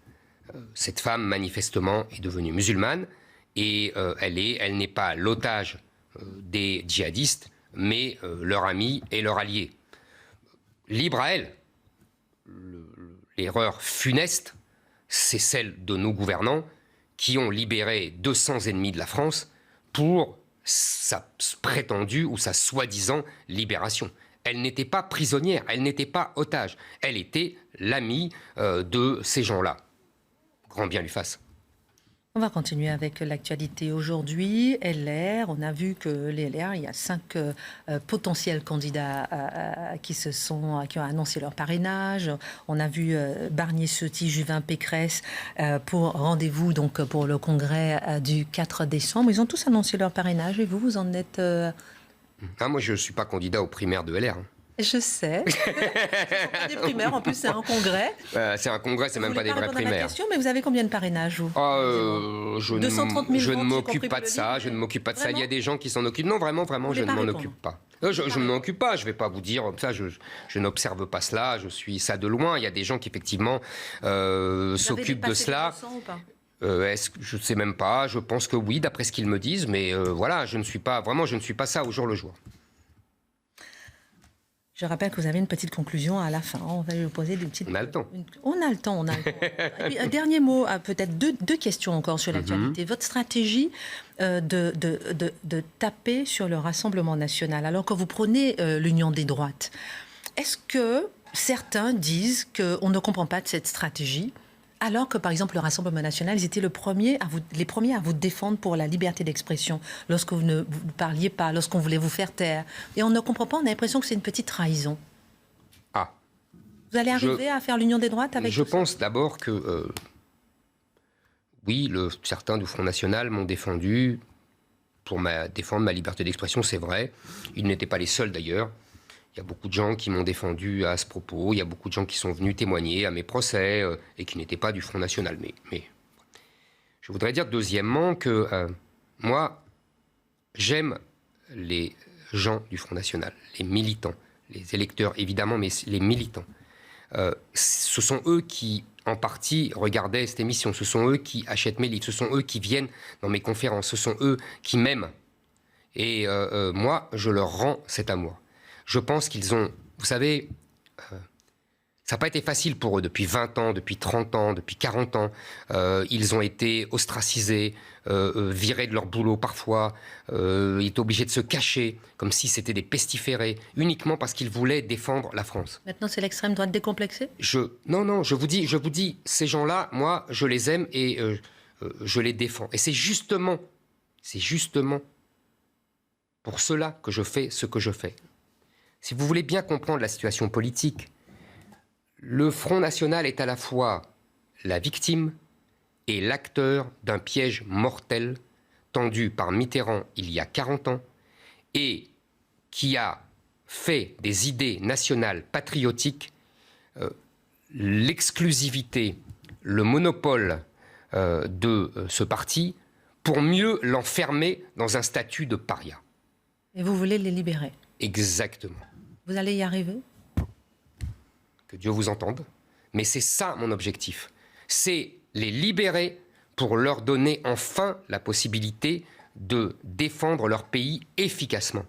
Speaker 2: Cette femme, manifestement, est devenue musulmane et elle n'est pas l'otage des djihadistes, mais leur ami et leur allié. Libre à elle. L'erreur funeste, c'est celle de nos gouvernants qui ont libéré 200 ennemis de la France pour sa prétendue ou sa soi-disant libération. Elle n'était pas prisonnière, elle n'était pas otage. Elle était l'amie de ces gens-là. Grand bien lui fasse.
Speaker 1: On va continuer avec l'actualité aujourd'hui. LR, on a vu que les LR, il y a 5 potentiels candidats qui ont annoncé leur parrainage. On a vu Barnier-Ciotti, Juvin, Pécresse pour rendez-vous donc pour le congrès du 4 décembre. Ils ont tous annoncé leur parrainage et vous en êtes...
Speaker 2: moi, je ne suis pas candidat aux primaires de LR.
Speaker 1: Je sais. Ce ne sont pas des primaires, en plus c'est un congrès.
Speaker 2: C'est un congrès, c'est même pas des vraies primaires.
Speaker 1: Question, mais vous avez combien de parrainages, vous?
Speaker 2: 230 000 je ne m'occupe pas de ça, je ne m'occupe pas de ça. Il y a des gens qui s'en occupent. Non, vraiment, je ne m'en occupe pas. Je ne m'en occupe pas, je ne vais pas vous dire ça, je n'observe pas cela, je suis ça de loin. Il y a des gens qui, effectivement, s'occupent de cela. Je ne sais même pas, je pense que oui, d'après ce qu'ils me disent, mais voilà, je ne suis pas ça au jour le jour.
Speaker 1: Je rappelle que vous avez une petite conclusion à la fin. On va vous poser des petites...
Speaker 2: On a le temps.
Speaker 1: On a le temps. Et puis, un dernier mot, peut-être deux questions encore sur l'actualité. Votre stratégie de taper sur le Rassemblement national, alors que vous prenez l'union des droites, est-ce que certains disent qu'on ne comprend pas de cette stratégie Alors que, par exemple, le Rassemblement national, ils étaient les premiers à vous défendre pour la liberté d'expression, lorsque vous ne vous parliez pas, lorsqu'on voulait vous faire taire. Et on ne comprend pas, on a l'impression que c'est une petite trahison.
Speaker 2: Ah.
Speaker 1: Vous allez arriver à faire l'union des droites avec
Speaker 2: Je pense d'abord que, oui, certains du Front National m'ont défendu pour défendre ma liberté d'expression, c'est vrai. Ils n'étaient pas les seuls d'ailleurs. Il y a beaucoup de gens qui m'ont défendu à ce propos. Il y a beaucoup de gens qui sont venus témoigner à mes procès et qui n'étaient pas du Front National. Mais je voudrais dire deuxièmement que moi, j'aime les gens du Front National, les militants, les électeurs évidemment, mais les militants. Ce sont eux qui, en partie, regardaient cette émission. Ce sont eux qui achètent mes livres. Ce sont eux qui viennent dans mes conférences. Ce sont eux qui m'aiment. Et moi, je leur rends cet amour. Je pense qu'ils ont... Vous savez, ça n'a pas été facile pour eux depuis 20 ans, depuis 30 ans, depuis 40 ans. Ils ont été ostracisés, virés de leur boulot parfois. Ils étaient obligés de se cacher, comme si c'était des pestiférés, uniquement parce qu'ils voulaient défendre la France.
Speaker 1: Maintenant, c'est l'extrême droite décomplexée ?
Speaker 2: Non, je vous dis, ces gens-là, moi, je les aime et je les défends. Et c'est justement pour cela que je fais ce que je fais. Si vous voulez bien comprendre la situation politique, le Front National est à la fois la victime et l'acteur d'un piège mortel tendu par Mitterrand il y a 40 ans et qui a fait des idées nationales patriotiques l'exclusivité, le monopole de ce parti pour mieux l'enfermer dans un statut de paria.
Speaker 1: Et vous voulez les libérer ?
Speaker 2: Exactement.
Speaker 1: Vous allez y arriver ?
Speaker 2: Que Dieu vous entende. Mais c'est ça mon objectif. C'est les libérer pour leur donner enfin la possibilité de défendre leur pays efficacement.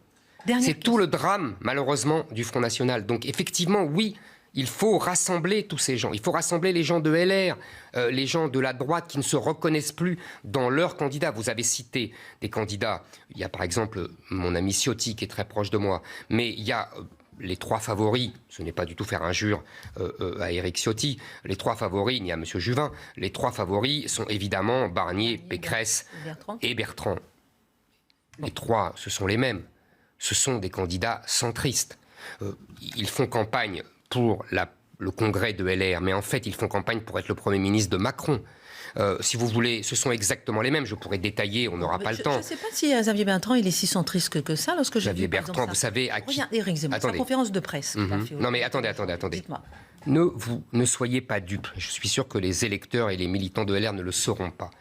Speaker 2: C'est tout le drame, malheureusement, du Front National. Donc effectivement, oui, il faut rassembler tous ces gens. Il faut rassembler les gens de LR, les gens de la droite qui ne se reconnaissent plus dans leurs candidats. Vous avez cité des candidats. Il y a par exemple mon ami Ciotti qui est très proche de moi. Mais il y a les trois favoris. Ce n'est pas du tout faire injure à Éric Ciotti. Les trois favoris, il y a M. Juvin. Les trois favoris sont évidemment Barnier, Pécresse et Bertrand. Les trois, ce sont les mêmes. Ce sont des candidats centristes. Ils font campagne pour le congrès de LR, mais en fait, ils font campagne pour être le Premier ministre de Macron. Si vous voulez, ce sont exactement les mêmes. Je pourrais détailler, on n'aura pas le temps.
Speaker 1: Je ne sais pas si Xavier Bertrand, il est si centriste que ça. Lorsque
Speaker 2: Xavier Bertrand, vous savez à qui...
Speaker 1: Regarde, Éric Zemmour, sa conférence de presse.
Speaker 2: Non mais attendez.
Speaker 1: Dites-moi.
Speaker 2: Ne soyez pas dupes. Je suis sûr que les électeurs et les militants de LR ne le sauront pas.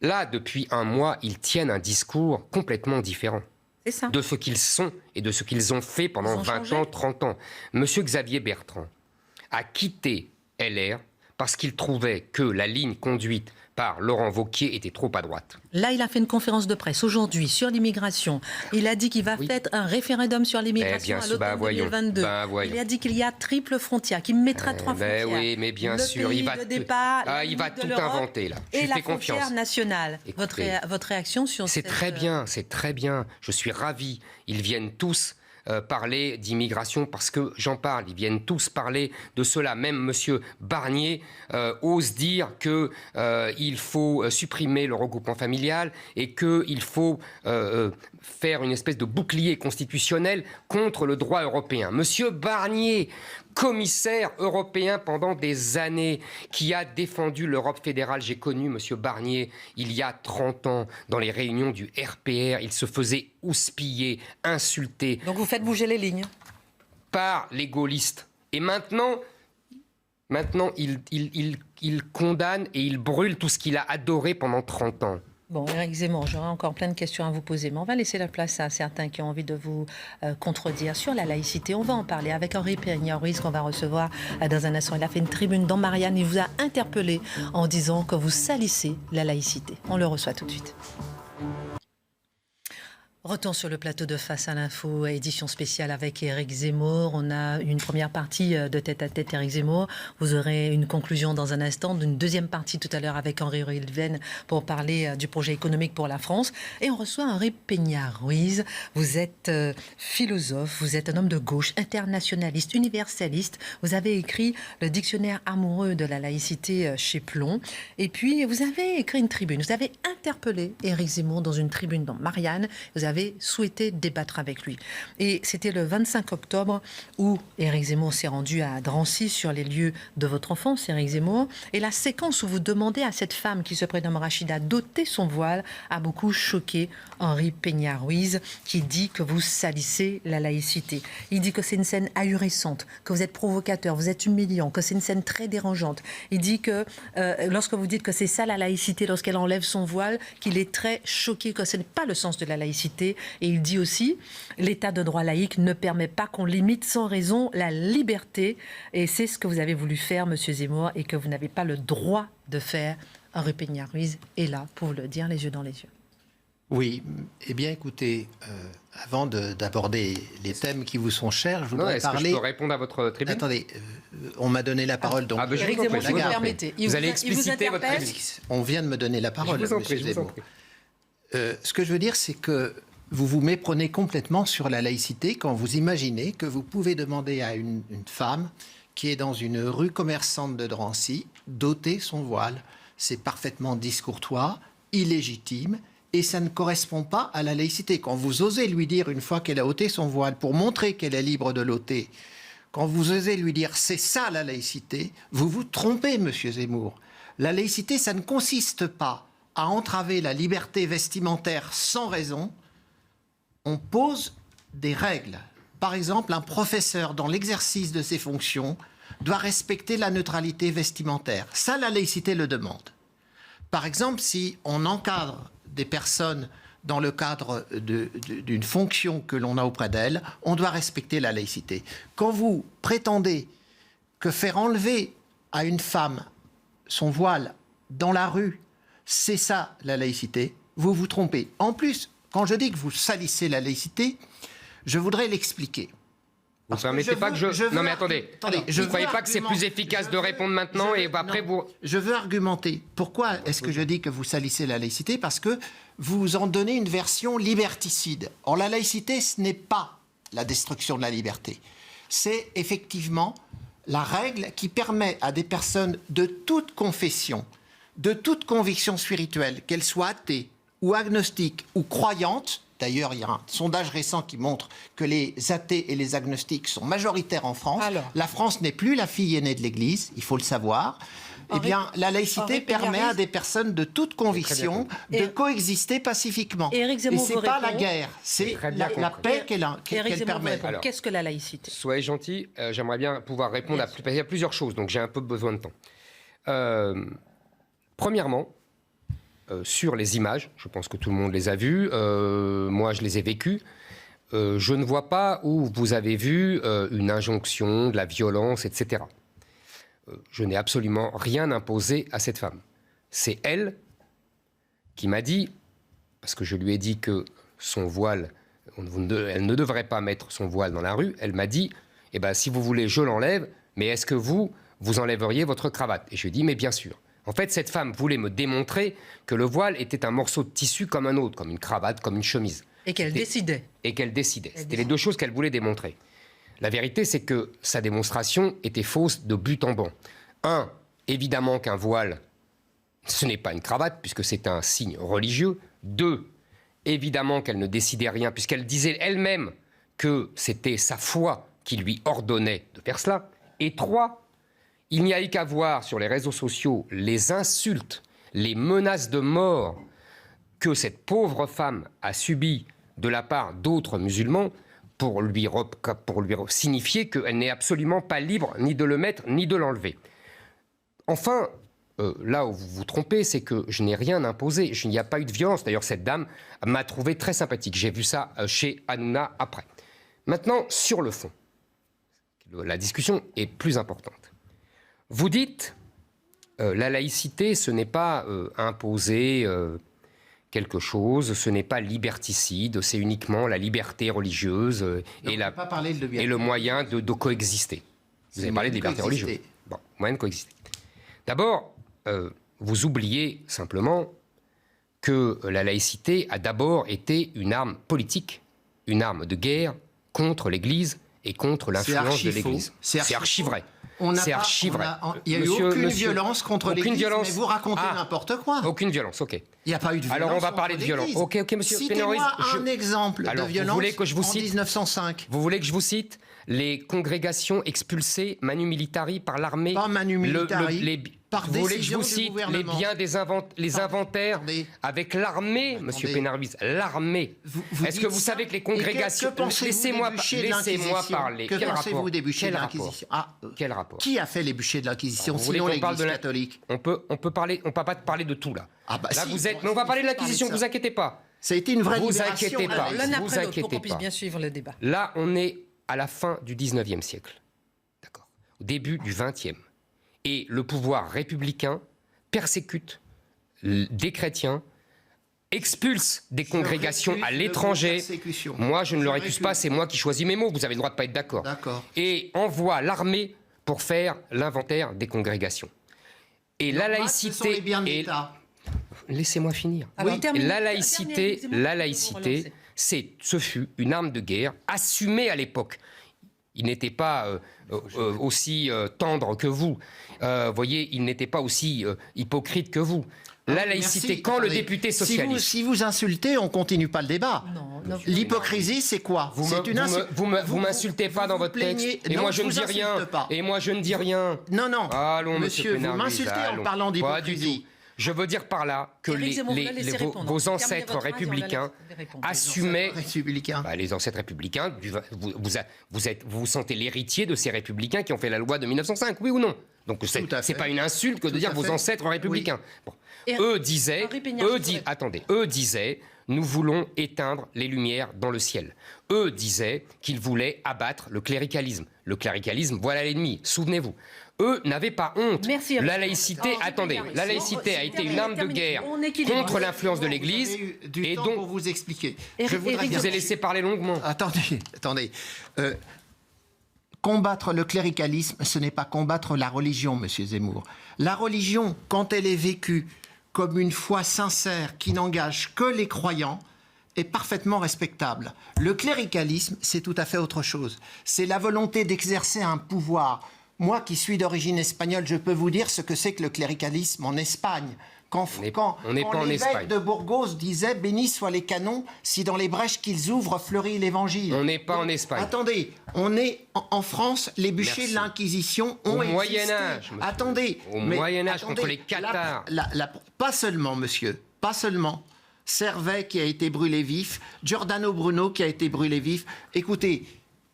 Speaker 2: Là, depuis un mois, ils tiennent un discours complètement différent.
Speaker 1: C'est ça.
Speaker 2: De ce qu'ils sont et de ce qu'ils ont fait pendant 20 ans, 30 ans. Monsieur Xavier Bertrand a quitté LR parce qu'il trouvait que la ligne conduite par Laurent Wauquiez était trop à droite.
Speaker 1: Là, il a fait une conférence de presse aujourd'hui sur l'immigration. Il a dit qu'il va faire un référendum sur l'immigration à l'automne 2022. Il a dit qu'il y a triple frontière, qu'il mettra 3 frontières.
Speaker 2: Oui, mais bien sûr, il va tout inventer là.
Speaker 1: Et la frontière nationale. Écoutez, votre réaction sur
Speaker 2: c'est très bien. Je suis ravi. Ils viennent tous parler d'immigration parce que j'en parle. Ils viennent tous parler de cela. Même M. Barnier ose dire qu'il faut supprimer le regroupement familial et qu'il faut faire une espèce de bouclier constitutionnel contre le droit européen. M. Barnier, commissaire européen pendant des années, qui a défendu l'Europe fédérale. J'ai connu M. Barnier il y a 30 ans dans les réunions du RPR. Il se faisait houspiller, insulter.
Speaker 1: Donc vous faites bouger les lignes.
Speaker 2: Par les gaullistes. Et maintenant il condamne et il brûle tout ce qu'il a adoré pendant 30 ans.
Speaker 1: Bon, Éric Zemmour, j'aurais encore plein de questions à vous poser, mais on va laisser la place à certains qui ont envie de vous contredire sur la laïcité. On va en parler avec Henri Pérignon-Ruiz qu'on va recevoir dans un instant. Il a fait une tribune dans Marianne. Il vous a interpellé en disant que vous salissez la laïcité. On le reçoit tout de suite. Retour sur le plateau de Face à l'info, édition spéciale avec Éric Zemmour. On a une première partie de tête-à-tête Éric Zemmour. Vous aurez une conclusion dans un instant, d'une deuxième partie tout à l'heure avec Henri Ruelven pour parler du projet économique pour la France. Et on reçoit Henri Peña-Ruiz. Vous êtes philosophe, vous êtes un homme de gauche, internationaliste, universaliste. Vous avez écrit le dictionnaire amoureux de la laïcité chez Plon. Et puis, vous avez écrit une tribune. Vous avez interpellé Éric Zemmour dans une tribune dans Marianne. Vous avez souhaité débattre avec lui. Et c'était le 25 octobre où Éric Zemmour s'est rendu à Drancy, sur les lieux de votre enfance, Éric Zemmour. Et la séquence où vous demandez à cette femme qui se prénomme Rachida d'ôter son voile a beaucoup choqué Henri Peña-Ruiz, qui dit que vous salissez la laïcité. Il dit que c'est une scène ahurissante, que vous êtes provocateur, vous êtes humiliant, que c'est une scène très dérangeante. Il dit que lorsque vous dites que c'est ça la laïcité, lorsqu'elle enlève son voile, qu'il est très choqué, que ce n'est pas le sens de la laïcité. Et il dit aussi, l'état de droit laïque ne permet pas qu'on limite sans raison la liberté. Et c'est ce que vous avez voulu faire, monsieur Zemmour, et que vous n'avez pas le droit de faire. Henri Peña-Ruiz est là pour vous le dire, les yeux dans les yeux.
Speaker 3: Oui, eh bien écoutez, avant d'aborder les thèmes qui vous sont chers, je voudrais parler...
Speaker 2: Est-ce que je peux répondre à votre tribune?
Speaker 3: Attendez, on m'a donné la parole, donc...
Speaker 1: Éric Zemmour, si vous le permettez.
Speaker 2: Vous allez expliciter votre tribune.
Speaker 3: On vient de me donner la parole, monsieur Zemmour. Ce que je veux dire, c'est que vous vous méprenez complètement sur la laïcité quand vous imaginez que vous pouvez demander à une femme qui est dans une rue commerçante de Drancy d'ôter son voile. C'est parfaitement discourtois, illégitime, et ça ne correspond pas à la laïcité. Quand vous osez lui dire, une fois qu'elle a ôté son voile, pour montrer qu'elle est libre de l'ôter, quand vous osez lui dire « c'est ça la laïcité », vous vous trompez, monsieur Zemmour. La laïcité, ça ne consiste pas à entraver la liberté vestimentaire sans raison. On pose des règles. Par exemple, un professeur, dans l'exercice de ses fonctions, doit respecter la neutralité vestimentaire. Ça, la laïcité le demande. Par exemple, si on encadre des personnes dans le cadre d'une fonction que l'on a auprès d'elles, on doit respecter la laïcité. Quand vous prétendez que faire enlever à une femme son voile dans la rue, c'est ça la laïcité, vous vous trompez. En plus, quand je dis que vous salissez la laïcité, je voudrais l'expliquer.
Speaker 2: Vous ne permettez pas que je... Non mais attendez, je ne croyez pas que c'est plus efficace de répondre maintenant et après vous...
Speaker 3: Je veux argumenter. Pourquoi est-ce que je dis que vous salissez la laïcité? Parce que vous en donnez une version liberticide. Or, la laïcité, ce n'est pas la destruction de la liberté. C'est effectivement la règle qui permet à des personnes de toute confession, de toute conviction spirituelle, qu'elles soient athées ou agnostiques ou croyantes. D'ailleurs, il y a un sondage récent qui montre que les athées et les agnostiques sont majoritaires en France. Alors, la France n'est plus la fille aînée de l'Église, il faut le savoir. Eh bien, la laïcité permet à des personnes de toute conviction de coexister pacifiquement. Et ce n'est pas la guerre, c'est la paix qu'elle permet.
Speaker 1: Qu'est-ce que la laïcité?
Speaker 2: Soyez gentil, j'aimerais bien pouvoir répondre à plusieurs choses, donc j'ai un peu besoin de temps. Premièrement, sur les images, je pense que tout le monde les a vues, moi je les ai vécues, je ne vois pas où vous avez vu une injonction, de la violence, etc. Je n'ai absolument rien imposé à cette femme. C'est elle qui m'a dit, parce que je lui ai dit que son voile, elle ne devrait pas mettre son voile dans la rue, elle m'a dit, eh ben, si vous voulez, je l'enlève, mais est-ce que vous enlèveriez votre cravate? Et je lui ai dit, mais bien sûr. En fait, cette femme voulait me démontrer que le voile était un morceau de tissu comme un autre, comme une cravate, comme une chemise.
Speaker 1: Et qu'elle décidait.
Speaker 2: C'était les deux choses qu'elle voulait démontrer. La vérité, c'est que sa démonstration était fausse de but en blanc. Un, évidemment qu'un voile, ce n'est pas une cravate, puisque c'est un signe religieux. Deux, évidemment qu'elle ne décidait rien, puisqu'elle disait elle-même que c'était sa foi qui lui ordonnait de faire cela. Et trois, il n'y a eu qu'à voir sur les réseaux sociaux les insultes, les menaces de mort que cette pauvre femme a subies de la part d'autres musulmans pour lui signifier qu'elle n'est absolument pas libre ni de le mettre ni de l'enlever. Enfin, là où vous vous trompez, c'est que je n'ai rien imposé. Il n'y a pas eu de violence. D'ailleurs, cette dame m'a trouvé très sympathique. J'ai vu ça chez Hanouna après. Maintenant, sur le fond, la discussion est plus importante. Vous dites, la laïcité, ce n'est pas imposer quelque chose, ce n'est pas liberticide, c'est uniquement la liberté religieuse et le moyen de coexister. Vous avez parlé de liberté religieuse. Bon, moyen de coexister. D'abord, vous oubliez simplement que la laïcité a d'abord été une arme politique, une arme de guerre contre l'Église et contre l'influence de l'Église. C'est archi vrai. C'est archi vrai.
Speaker 3: Il n'y a eu aucune violence contre l'Église, mais vous racontez n'importe quoi.
Speaker 2: Aucune violence, ok.
Speaker 3: Il n'y a pas eu de violence.
Speaker 2: Alors on va parler de violence. Ok, monsieur Pénoriz.
Speaker 3: Citez-moi un exemple de violence en 1905.
Speaker 2: Vous voulez que je vous cite les congrégations expulsées Manu Militari par l'armée?
Speaker 3: Pas Manu Militari.
Speaker 2: Vous voulez que je vous cite les biens les inventaires avec l'armée, monsieur Pénoriz? L'armée. Est-ce que vous savez que les congrégations... Laissez-moi parler.
Speaker 3: Que pensez-vous des bûchers de l'Inquisition?
Speaker 2: Quel rapport?
Speaker 3: Qui a fait les bûchers de l'Inquisition, sinon l'Église catholique?
Speaker 2: On peut pas parler de tout, là. Là,
Speaker 3: si,
Speaker 2: mais on va parler de l'Inquisition, ne vous inquiétez pas.
Speaker 3: Ça a été une vraie
Speaker 2: libération. Vous inquiétez pas.
Speaker 1: L'un après l'autre, pour qu'on puisse bien suivre le débat.
Speaker 2: Là, on est à la fin du 19e siècle. D'accord. Au début du 20e. Et le pouvoir républicain persécute des chrétiens, expulse des congrégations à l'étranger. Moi, je ne le récuse pas, c'est moi qui choisis mes mots. Vous avez le droit de ne pas être d'accord. Et envoie l'armée pour faire l'inventaire des congrégations. Et la laïcité... Laissez-moi finir.
Speaker 1: Alors,
Speaker 2: la laïcité, ce fut une arme de guerre assumée à l'époque. Il n'était pas aussi tendre que vous. Voyez, il n'était pas aussi hypocrite que vous. La laïcité, quand le député socialiste...
Speaker 3: Si vous insultez, on ne continue pas le débat. L'hypocrisie, c'est quoi?
Speaker 2: Vous m'insultez pas dans votre texte. Et moi, je ne dis rien. Et moi, je ne dis rien.
Speaker 3: Non.
Speaker 2: Allons,
Speaker 3: monsieur, vous m'insultez en parlant d'hypocrisie.
Speaker 2: Je veux dire par là que vos ancêtres républicains assumaient... les ancêtres républicains, vous vous sentez l'héritier de ces républicains qui ont fait la loi de 1905, oui ou non? Donc c'est pas une insulte que de dire vos ancêtres républicains. Bon. Eux disaient, nous voulons éteindre les lumières dans le ciel. Eux disaient qu'ils voulaient abattre le cléricalisme. Le cléricalisme, voilà l'ennemi, souvenez-vous. Eux n'avaient pas honte. La laïcité, la laïcité a été une arme de guerre contre l'influence de l'Église.
Speaker 3: Et donc, pour vous expliquer,
Speaker 2: je vous ai laissé parler longuement.
Speaker 3: Attendez. Combattre le cléricalisme, ce n'est pas combattre la religion, monsieur Zemmour. La religion, quand elle est vécue comme une foi sincère qui n'engage que les croyants, est parfaitement respectable. Le cléricalisme, c'est tout à fait autre chose. C'est la volonté d'exercer un pouvoir. Moi qui suis d'origine espagnole, je peux vous dire ce que c'est que le cléricalisme en Espagne. Quand l'évêque de Burgos disait « Bénis soient les canons, si dans les brèches qu'ils ouvrent fleurit l'Évangile ».
Speaker 2: On n'est pas en Espagne.
Speaker 3: Attendez, on est en France, les bûchers de l'Inquisition ont existé. Au
Speaker 2: Moyen-Âge, monsieur.
Speaker 3: Attendez.
Speaker 2: Au Moyen-Âge, contre les cathares.
Speaker 3: Pas seulement, monsieur, pas seulement. Servet qui a été brûlé vif, Giordano Bruno qui a été brûlé vif. Écoutez,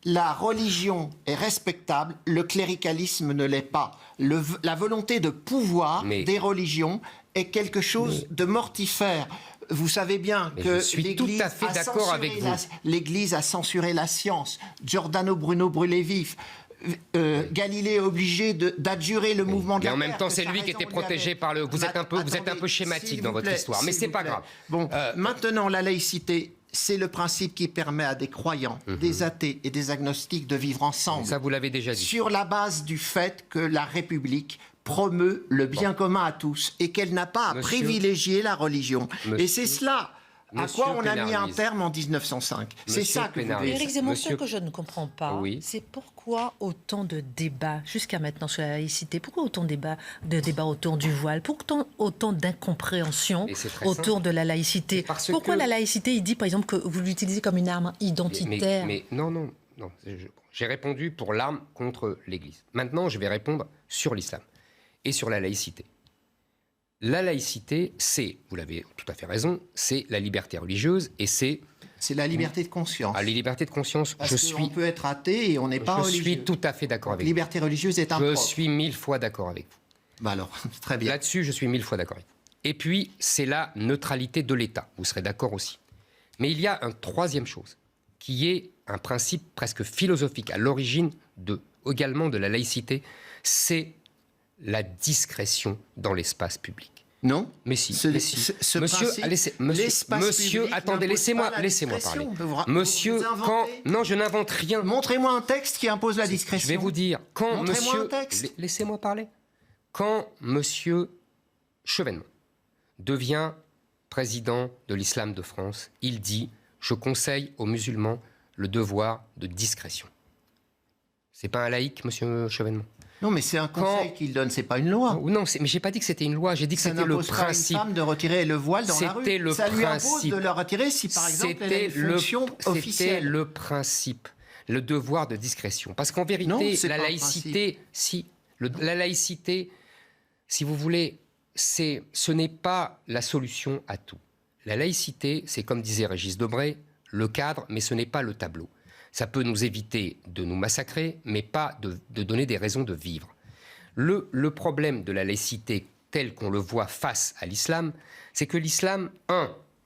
Speaker 3: la religion est respectable, le cléricalisme ne l'est pas. La volonté de pouvoir des religions est quelque chose de mortifère. Vous savez bien que l'Église a censuré la science. Giordano Bruno brûlé vif. Galilée est obligé d'adjurer le mouvement de la Terre.
Speaker 2: Mais en même temps, c'est lui qui était protégé par le... Vous êtes un peu schématique dans votre histoire, mais c'est pas grave.
Speaker 3: Bon, maintenant, la laïcité, c'est le principe qui permet à des croyants, des athées et des agnostiques de vivre ensemble.
Speaker 2: Ça, vous l'avez déjà dit.
Speaker 3: Sur la base du fait que la République promeut le bien commun à tous et qu'elle n'a pas à privilégier la religion. Et c'est cela à quoi on a mis un terme en 1905. C'est ça que vous voulez.
Speaker 1: Éric Zemmour, ce que je ne comprends pas, c'est pourquoi autant de débats jusqu'à maintenant sur la laïcité, pourquoi autant de débats autour du voile, pourquoi autant d'incompréhension autour de la laïcité. Pourquoi la laïcité, il dit par exemple que vous l'utilisez comme une arme identitaire.
Speaker 2: Mais non. J'ai répondu pour l'arme contre l'Église. Maintenant, je vais répondre sur l'islam et sur la laïcité. La laïcité, c'est, vous l'avez tout à fait raison, c'est la liberté religieuse et c'est...
Speaker 3: C'est la liberté de conscience.
Speaker 2: La liberté de conscience,
Speaker 3: on peut être athée et on n'est pas religieux.
Speaker 2: Je suis tout à fait d'accord avec vous.
Speaker 3: La liberté religieuse est un propre.
Speaker 2: Je suis 1000 fois d'accord avec vous.
Speaker 3: Bah alors, très bien.
Speaker 2: Là-dessus, je suis 1000 fois d'accord avec vous. Et puis, c'est la neutralité de l'État. Vous serez d'accord aussi. Mais il y a une troisième chose, qui est un principe presque philosophique à l'origine également de la laïcité, c'est la discrétion dans l'espace public.
Speaker 3: Non.
Speaker 2: Mais si,
Speaker 3: Ce
Speaker 2: monsieur,
Speaker 3: principe,
Speaker 2: monsieur, attendez, laissez-moi parler. Monsieur, quand... Non, je n'invente rien.
Speaker 3: Montrez-moi un texte qui impose la discrétion.
Speaker 2: Je vais vous dire, quand
Speaker 3: Montrez-moi
Speaker 2: monsieur...
Speaker 3: un texte.
Speaker 2: Laissez-moi parler. Quand monsieur Chevènement devient président de l'Islam de France, il dit « Je conseille aux musulmans le devoir de discrétion ». C'est pas un laïc, monsieur Chevènement?
Speaker 3: Non, mais c'est un conseil qu'il donne, c'est pas une loi.
Speaker 2: Non, mais j'ai pas dit que c'était une loi, j'ai dit que c'était le principe.
Speaker 3: Pas une femme de retirer le voile dans la rue.
Speaker 2: C'était le
Speaker 3: Ça
Speaker 2: principe.
Speaker 3: lui impose de le retirer si, par exemple, elle a une fonction officielle.
Speaker 2: C'était le principe, le devoir de discrétion. Parce qu'en vérité, la laïcité, la laïcité, si vous voulez, ce n'est pas la solution à tout. La laïcité, c'est comme disait Régis Debray, le cadre, mais ce n'est pas le tableau. Ça peut nous éviter de nous massacrer, mais pas de donner des raisons de vivre. Le problème de la laïcité tel qu'on le voit face à l'islam, c'est que l'islam,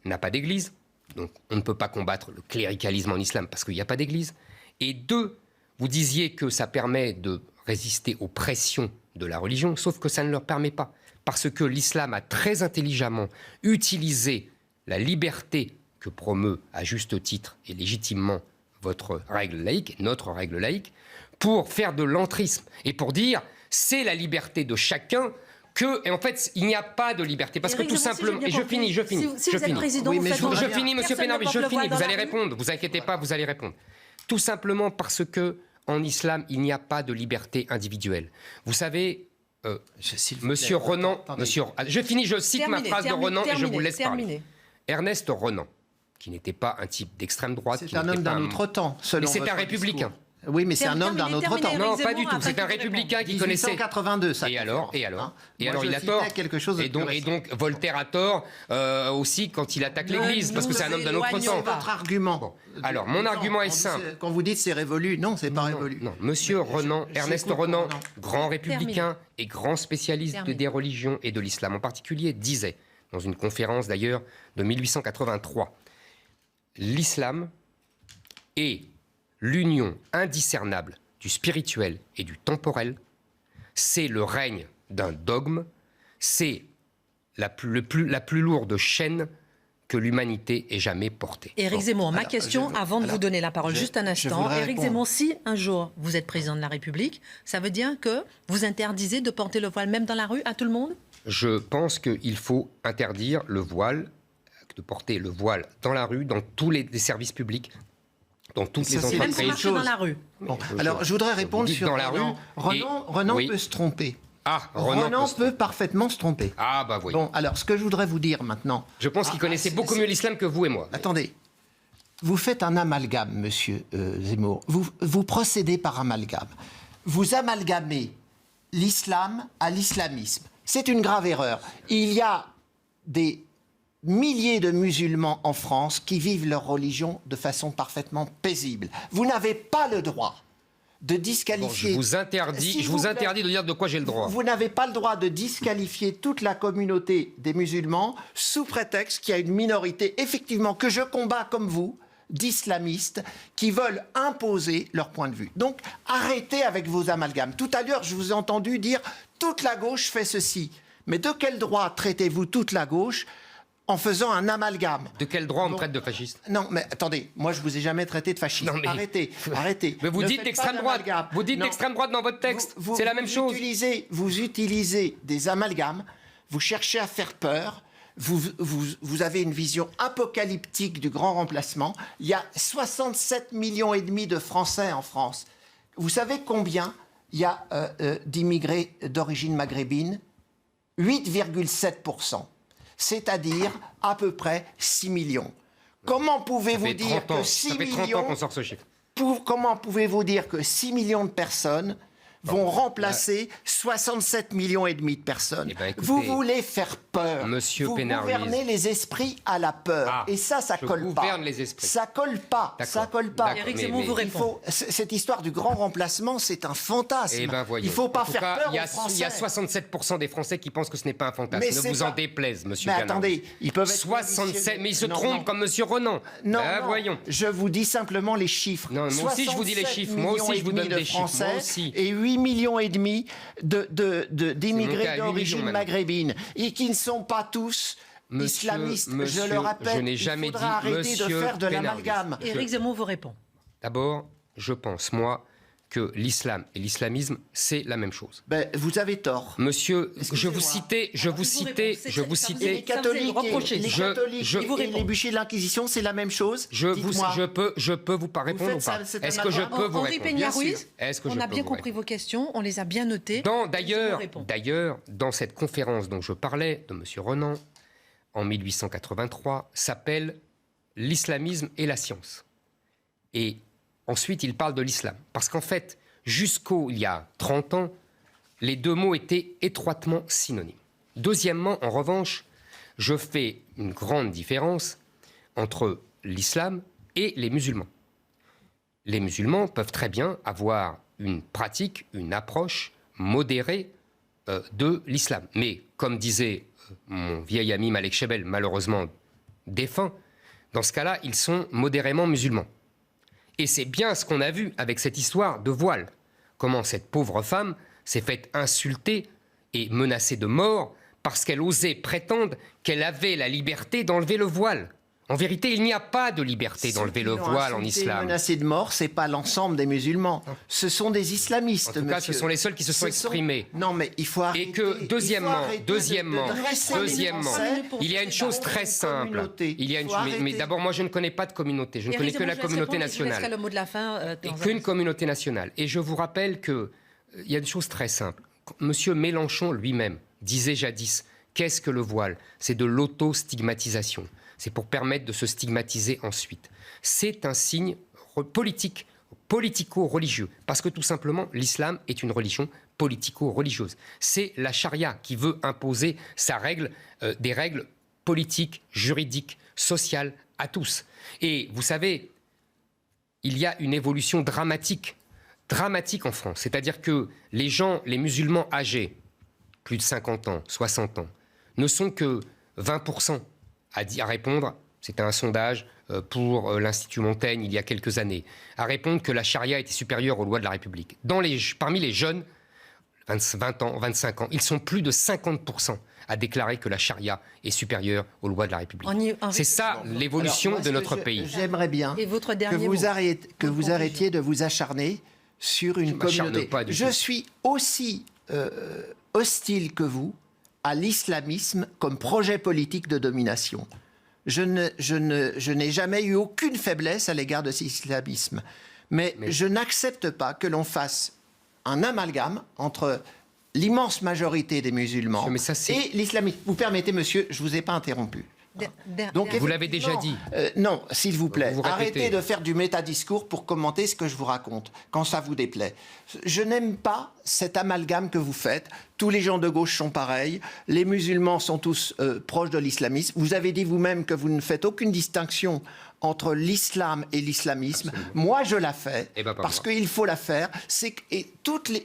Speaker 2: n'a pas d'église, donc on ne peut pas combattre le cléricalisme en islam parce qu'il n'y a pas d'église, et 2, vous disiez que ça permet de résister aux pressions de la religion, sauf que ça ne leur permet pas, parce que l'islam a très intelligemment utilisé la liberté que promeut à juste titre et légitimement votre règle laïque, notre règle laïque, pour faire de l'entrisme et pour dire c'est la liberté de chacun que, et en fait, il n'y a pas de liberté. Parce que tout simplement, et je finis.
Speaker 1: Si vous êtes président,
Speaker 2: je finis, monsieur Pénarby, je finis, vous allez répondre, vous inquiétez pas, vous allez répondre. Tout simplement parce que, en islam, il n'y a pas de liberté individuelle. Vous savez, monsieur Renan, je finis, je cite ma phrase de Renan et je vous laisse parler. Ernest Renan, qui n'était pas un type d'extrême droite.
Speaker 3: C'est un homme d'un autre temps, selon
Speaker 2: mais c'est un républicain.
Speaker 3: Oui, mais c'est un homme d'un autre temps.
Speaker 2: Non, pas du tout. C'est un républicain qui connaissait.
Speaker 3: 1882, ça.
Speaker 2: Et alors, il a tort. Et donc, Voltaire a tort aussi quand il attaque l'Église, parce que c'est un homme d'un autre temps.
Speaker 3: Votre argument.
Speaker 2: Bon. Alors, mon argument est simple.
Speaker 3: Quand vous dites c'est révolu, non, c'est pas révolu.
Speaker 2: Non, monsieur Renan, Ernest Renan, grand républicain et grand spécialiste des religions et de l'islam en particulier, disait, dans une conférence d'ailleurs de 1883, l'islam est l'union indiscernable du spirituel et du temporel, c'est le règne d'un dogme, c'est la plus lourde chaîne que l'humanité ait jamais portée.
Speaker 1: Éric Zemmour, ma question, avant de vous donner la parole, juste un instant. Éric Zemmour, si un jour vous êtes président de la République, ça veut dire que vous interdisez de porter le voile même dans la rue à tout le monde ?
Speaker 2: Je pense qu'il faut interdire le voile, de porter le voile dans la rue, dans tous les services publics, dans toutes les entreprises.
Speaker 1: Même pour marcher dans la rue.
Speaker 3: Bon, alors, je voudrais répondre sur
Speaker 2: dans la rue.
Speaker 3: Renan peut se tromper.
Speaker 2: Ah,
Speaker 3: Renan peut parfaitement se tromper.
Speaker 2: Ah, bah oui.
Speaker 3: Bon, alors, ce que je voudrais vous dire maintenant...
Speaker 2: Je pense qu'il connaissait beaucoup mieux l'islam que vous et moi.
Speaker 3: Attendez. Vous faites un amalgame, monsieur Zemmour. Vous procédez par amalgame. Vous amalgamez l'islam à l'islamisme. C'est une grave erreur. Il y a des milliers de musulmans en France qui vivent leur religion de façon parfaitement paisible. Vous n'avez pas le droit de disqualifier...
Speaker 2: Bon, je vous interdis de dire de quoi j'ai le droit.
Speaker 3: Vous n'avez pas le droit de disqualifier toute la communauté des musulmans sous prétexte qu'il y a une minorité, effectivement, que je combats comme vous, d'islamistes qui veulent imposer leur point de vue. Donc, arrêtez avec vos amalgames. Tout à l'heure, je vous ai entendu dire « toute la gauche fait ceci ». Mais de quel droit traitez-vous toute la gauche en faisant un amalgame?
Speaker 2: De quel droit on me traite de fasciste?
Speaker 3: Non, mais attendez, moi je vous ai jamais traité de fasciste.
Speaker 2: Non, mais...
Speaker 3: Arrêtez.
Speaker 2: Mais vous dites d'extrême droite. Vous dites d'extrême droite dans votre texte. C'est la même chose.
Speaker 3: Vous utilisez des amalgames, vous cherchez à faire peur. Vous avez une vision apocalyptique du grand remplacement. Il y a 67,5 millions de Français en France. Vous savez combien il y a d'immigrés d'origine maghrébine? 8,7%. C'est-à-dire à peu près 6 millions. Comment pouvez-vous dire que 6 millions... Ça fait 30 ans qu'on sort ce chiffre. Comment pouvez-vous dire que 6 millions de personnes vont remplacer 67,5 millions de personnes?
Speaker 2: Ben, écoutez,
Speaker 3: vous voulez faire peur.
Speaker 2: Monsieur
Speaker 3: vous
Speaker 2: Pénarby.
Speaker 3: gouvernez les esprits à la peur. Et ça colle pas.
Speaker 2: Les esprits.
Speaker 3: Ça colle pas. Ça colle pas.
Speaker 1: Éric Zemmour vous répond.
Speaker 3: Cette histoire du grand remplacement, c'est un fantasme.
Speaker 2: Ben,
Speaker 3: il ne faut pas faire peur aux Français.
Speaker 2: Il y a 67% des Français qui pensent que ce n'est pas un fantasme. Ne vous en déplaise, monsieur Pénarby.
Speaker 3: Attendez, ils peuvent être
Speaker 2: 67, mais ils se trompent comme monsieur Renan.
Speaker 3: Non,
Speaker 2: voyons.
Speaker 3: Je vous dis simplement les chiffres.
Speaker 2: Non, moi aussi je vous dis les chiffres. Moi aussi je vous donne des chiffres. Moi aussi.
Speaker 3: Et
Speaker 4: 8,5 millions d'immigrés d'origine maghrébine et qui ne sont pas tous islamistes. Je le rappelle, il faudra arrêter de faire de l'amalgame.
Speaker 1: Éric Zemmour vous répond.
Speaker 2: D'abord, je pense, moi, que l'islam et l'islamisme, c'est la même chose.
Speaker 4: Ben, vous avez tort.
Speaker 2: Monsieur, je vous citais...
Speaker 4: Les catholiques et les bûchers de l'Inquisition, c'est la même chose.
Speaker 2: Je peux vous pas répondre ou pas? Est-ce que je peux vous
Speaker 1: Henri
Speaker 2: répondre?
Speaker 1: Peña-Ruiz, on a bien compris vos questions, on les a bien notées.
Speaker 2: D'ailleurs, dans cette conférence dont je parlais, de M. Renan, en 1883, s'appelle « L'islamisme et la science ». Et ensuite, il parle de l'islam. Parce qu'en fait, il y a 30 ans, les deux mots étaient étroitement synonymes. Deuxièmement, en revanche, je fais une grande différence entre l'islam et les musulmans. Les musulmans peuvent très bien avoir une pratique, une approche modérée de l'islam. Mais, comme disait mon vieil ami Malek Chebel, malheureusement défunt, dans ce cas-là, ils sont modérément musulmans. Et c'est bien ce qu'on a vu avec cette histoire de voile. Comment cette pauvre femme s'est faite insulter et menacer de mort parce qu'elle osait prétendre qu'elle avait la liberté d'enlever le voile. En vérité, il n'y a pas de liberté d'enlever le voile en islam.
Speaker 4: Menacés de mort, c'est pas l'ensemble des musulmans. Ce sont des islamistes,
Speaker 2: en tout cas, ce sont les seuls qui se sont exprimés.
Speaker 4: Non, mais il faut arrêter.
Speaker 2: Et que, deuxièmement, il y a une chose très simple. Mais d'abord, moi, je ne connais pas de communauté. Je ne connais que la communauté nationale.
Speaker 1: Le mot de la fin,
Speaker 2: et qu'une communauté nationale. Et je vous rappelle qu'il y a une chose très simple. Monsieur Mélenchon lui-même disait jadis, qu'est-ce que le voile? C'est de l'auto-stigmatisation. C'est pour permettre de se stigmatiser ensuite. C'est un signe politique, politico-religieux, parce que tout simplement, l'islam est une religion politico-religieuse. C'est la charia qui veut imposer des règles politiques, juridiques, sociales à tous. Et vous savez, il y a une évolution dramatique en France. C'est-à-dire que les musulmans âgés, plus de 50 ans, 60 ans, ne sont que 20% à répondre, c'était un sondage pour l'Institut Montaigne il y a quelques années, à répondre que la charia était supérieure aux lois de la République. Parmi les jeunes, 20 ans, 25 ans, ils sont plus de 50% à déclarer que la charia est supérieure aux lois de la République. C'est ça l'évolution de notre pays.
Speaker 4: J'aimerais bien que vous arrêtiez de vous acharner sur une communauté. Je suis aussi hostile que vous à l'islamisme comme projet politique de domination. Je n'ai jamais eu aucune faiblesse à l'égard de cet islamisme. Mais je n'accepte pas que l'on fasse un amalgame entre l'immense majorité des musulmans et l'islamisme. Vous permettez, monsieur, je ne vous ai pas interrompu.
Speaker 2: Donc, vous l'avez déjà dit.
Speaker 4: Non, s'il vous plaît, arrêtez de faire du métadiscours pour commenter ce que je vous raconte, quand ça vous déplaît. Je n'aime pas cet amalgame que vous faites. Tous les gens de gauche sont pareils. Les musulmans sont tous proches de l'islamisme. Vous avez dit vous-même que vous ne faites aucune distinction entre l'islam et l'islamisme. Moi, je la fais, parce qu'il faut la faire.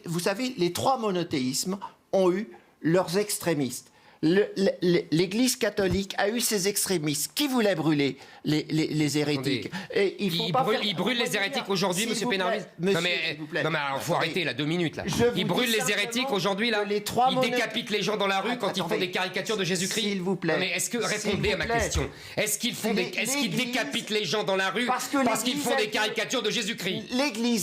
Speaker 4: Vous savez, les trois monothéismes ont eu leurs extrémistes. L'Église catholique a eu ses extrémistes qui voulaient brûler les hérétiques.
Speaker 2: Et ils brûlent les hérétiques aujourd'hui, M. Pénarvis. Non mais alors, faut arrêter là, 2 minutes là. Ils brûlent les hérétiques aujourd'hui là. Ils décapitent les gens dans la rue quand ils font des caricatures de Jésus-Christ.
Speaker 4: S'il vous plaît.
Speaker 2: Non mais répondez à ma question. Est-ce qu'ils décapitent les gens dans la rue parce qu'ils font des caricatures de Jésus-Christ?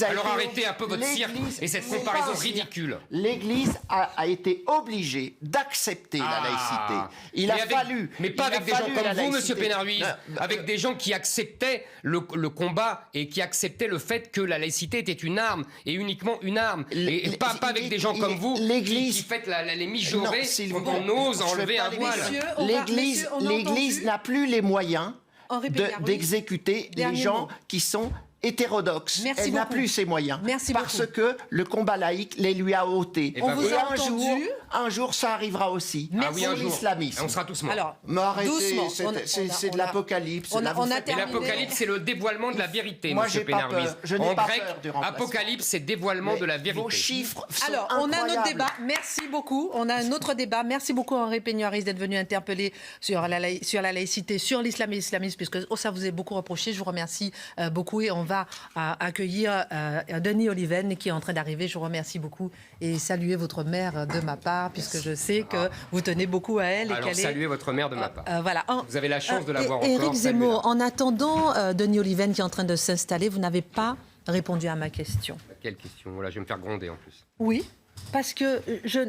Speaker 2: Alors arrêtez un peu votre cirque et cette comparaison ridicule.
Speaker 4: L'Église a été obligée d'accepter la laïcité. Il a fallu.
Speaker 2: Mais pas avec des gens comme vous, Monsieur Pénarvis, avec des gens qui acceptaient le combat et qui acceptaient le fait que la laïcité était une arme et uniquement une arme. Et pas avec des gens comme vous qui faites les mijaurées quand on ose enlever un voile.
Speaker 4: L'Église n'a plus les moyens d'exécuter les gens qui sont hétérodoxe. Elle n'a plus ses moyens. Parce que le combat laïque les lui a ôtés.
Speaker 1: On vous a entendu.
Speaker 4: un jour ça arrivera aussi.
Speaker 2: Ah oui, un jour.
Speaker 4: L'islamisme.
Speaker 2: On sera tous morts.
Speaker 1: Alors,
Speaker 4: Mais arrêtez,
Speaker 1: doucement.
Speaker 4: c'est de l'apocalypse.
Speaker 1: on a
Speaker 2: Et
Speaker 1: terminé.
Speaker 2: l'apocalypse, c'est le dévoilement de la vérité,
Speaker 4: Moi,
Speaker 2: monsieur
Speaker 4: j'ai pas
Speaker 2: Pénarruiz.
Speaker 4: peur. Je n'ai
Speaker 2: En
Speaker 4: pas
Speaker 2: grec,
Speaker 4: peur du remplacement.
Speaker 2: apocalypse, c'est dévoilement de la vérité.
Speaker 4: Vos chiffres sont
Speaker 1: Alors, on a un
Speaker 4: incroyables.
Speaker 1: autre débat. Merci beaucoup. On a un autre débat. Merci beaucoup, Henri Pénarruiz, d'être venu interpeller sur la laïcité, sur l'islamisme, puisque ça vous est beaucoup reproché. Je vous remercie beaucoup et on va accueillir Denis Oliven qui est en train d'arriver. Je vous remercie beaucoup et saluer votre mère de ma part, puisque je sais que vous tenez beaucoup à elle.
Speaker 2: Alors, saluez votre mère de ma part.
Speaker 1: Voilà.
Speaker 2: Vous avez la chance de la voir encore.
Speaker 1: Éric Zemmour,
Speaker 2: saluez-la.
Speaker 1: en attendant Denis Oliven qui est en train de s'installer, vous n'avez pas répondu à ma question.
Speaker 2: Quelle question? Voilà, je vais me faire gronder en plus.
Speaker 1: Oui, parce que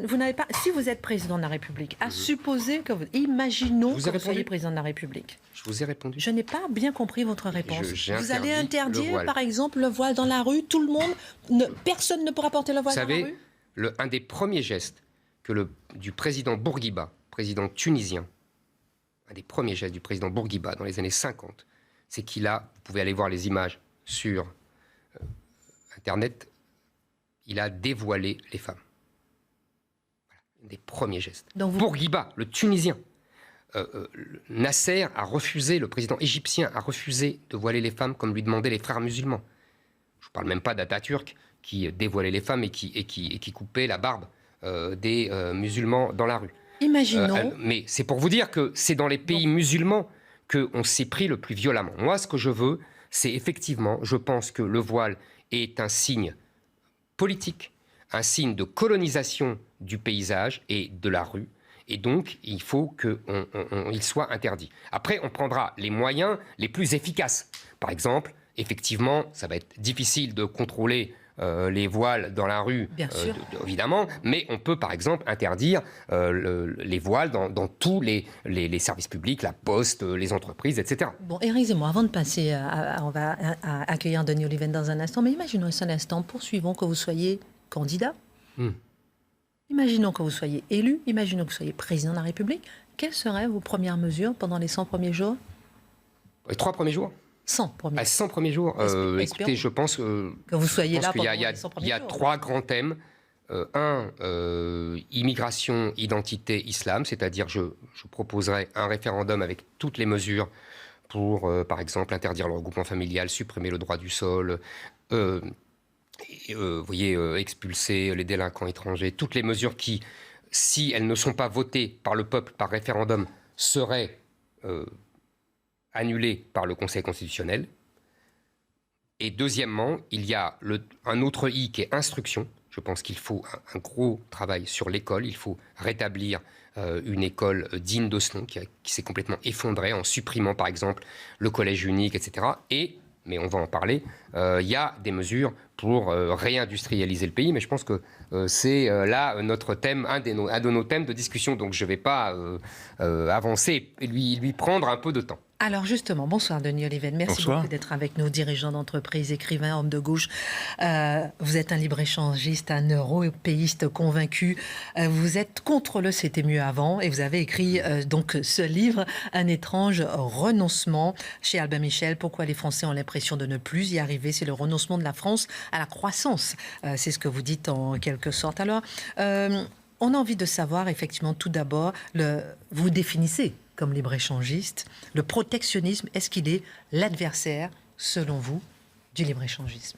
Speaker 1: vous n'avez pas. Si vous êtes président de la République, à supposer que vous. Imaginons que vous soyez président de la République.
Speaker 2: Je vous ai répondu.
Speaker 1: Je n'ai pas bien compris votre réponse.
Speaker 2: j'ai
Speaker 1: Vous allez
Speaker 2: interdit le
Speaker 1: interdire,
Speaker 2: voile.
Speaker 1: par exemple, le voile dans la rue. Tout le monde, personne ne pourra porter le voile
Speaker 2: Vous
Speaker 1: dans la
Speaker 2: savez,
Speaker 1: rue.
Speaker 2: un des premiers gestes du président Bourguiba, président tunisien, un des premiers gestes du président Bourguiba dans les années 50, c'est qu'il a, vous pouvez aller voir les images sur Internet, il a dévoilé les femmes. Voilà, un des premiers gestes.
Speaker 1: Donc
Speaker 2: Bourguiba, le Tunisien. Nasser a refusé, le président égyptien a refusé de voiler les femmes comme lui demandaient les frères musulmans. Je ne parle même pas d'Atatürk qui dévoilait les femmes et qui coupait la barbe des musulmans dans la rue.
Speaker 1: Imaginons.
Speaker 2: Mais c'est pour vous dire que c'est dans les pays musulmans qu'on s'est pris le plus violemment. Moi, ce que je veux, c'est effectivement, je pense que le voile est un signe politique, un signe de colonisation du paysage et de la rue. Et donc, il faut qu'il soit interdit. Après, on prendra les moyens les plus efficaces. Par exemple, effectivement, ça va être difficile de contrôler les voiles dans la rue,
Speaker 1: Bien sûr.
Speaker 2: évidemment, mais on peut, par exemple, interdire les voiles dans tous les services publics, la poste, les entreprises, etc.
Speaker 1: Bon, Éric Zemmour, avant de passer, on va accueillir Denis Oliven dans un instant, mais imaginons un seul instant, poursuivons que vous soyez candidat. Imaginons que vous soyez élu, imaginons que vous soyez président de la République. Quelles seraient vos premières mesures pendant les 100 premiers jours?
Speaker 2: Les 3 premiers jours
Speaker 1: 100 premiers.
Speaker 2: 100 premiers jours. Écoutez, je pense
Speaker 1: que vous soyez là pendant
Speaker 2: qu'il
Speaker 1: les 100 premiers
Speaker 2: y a
Speaker 1: jours.
Speaker 2: 3 grands thèmes. Immigration, identité, islam, c'est-à-dire je proposerai un référendum avec toutes les mesures pour, par exemple, interdire le regroupement familial, supprimer le droit du sol, vous voyez, expulser les délinquants étrangers, toutes les mesures qui, si elles ne sont pas votées par le peuple par référendum, seraient annulées par le Conseil constitutionnel. Et deuxièmement, il y a un autre I qui est instruction. Je pense qu'il faut un gros travail sur l'école. Il faut rétablir une école digne de ce nom qui s'est complètement effondrée en supprimant par exemple le collège unique, etc. Mais on va en parler, il y a des mesures pour réindustrialiser le pays, mais je pense que c'est là notre thème, un de nos thèmes de discussion, donc je ne vais pas avancer et lui prendre un peu de temps.
Speaker 1: Alors justement, bonsoir Denis Oliven, merci beaucoup d'être avec nous, dirigeant d'entreprise, écrivain, homme de gauche. Vous êtes un libre-échangiste, un européiste convaincu. Vous êtes contre le c'était mieux avant et vous avez écrit donc ce livre, Un étrange renoncement, chez Albin Michel. Pourquoi les Français ont l'impression de ne plus y arriver? C'est le renoncement de la France à la croissance. C'est ce que vous dites en quelque sorte. Alors, on a envie de savoir effectivement tout d'abord, vous définissez comme libre-échangiste, le protectionnisme, est-ce qu'il est l'adversaire, selon vous, du libre-échangisme?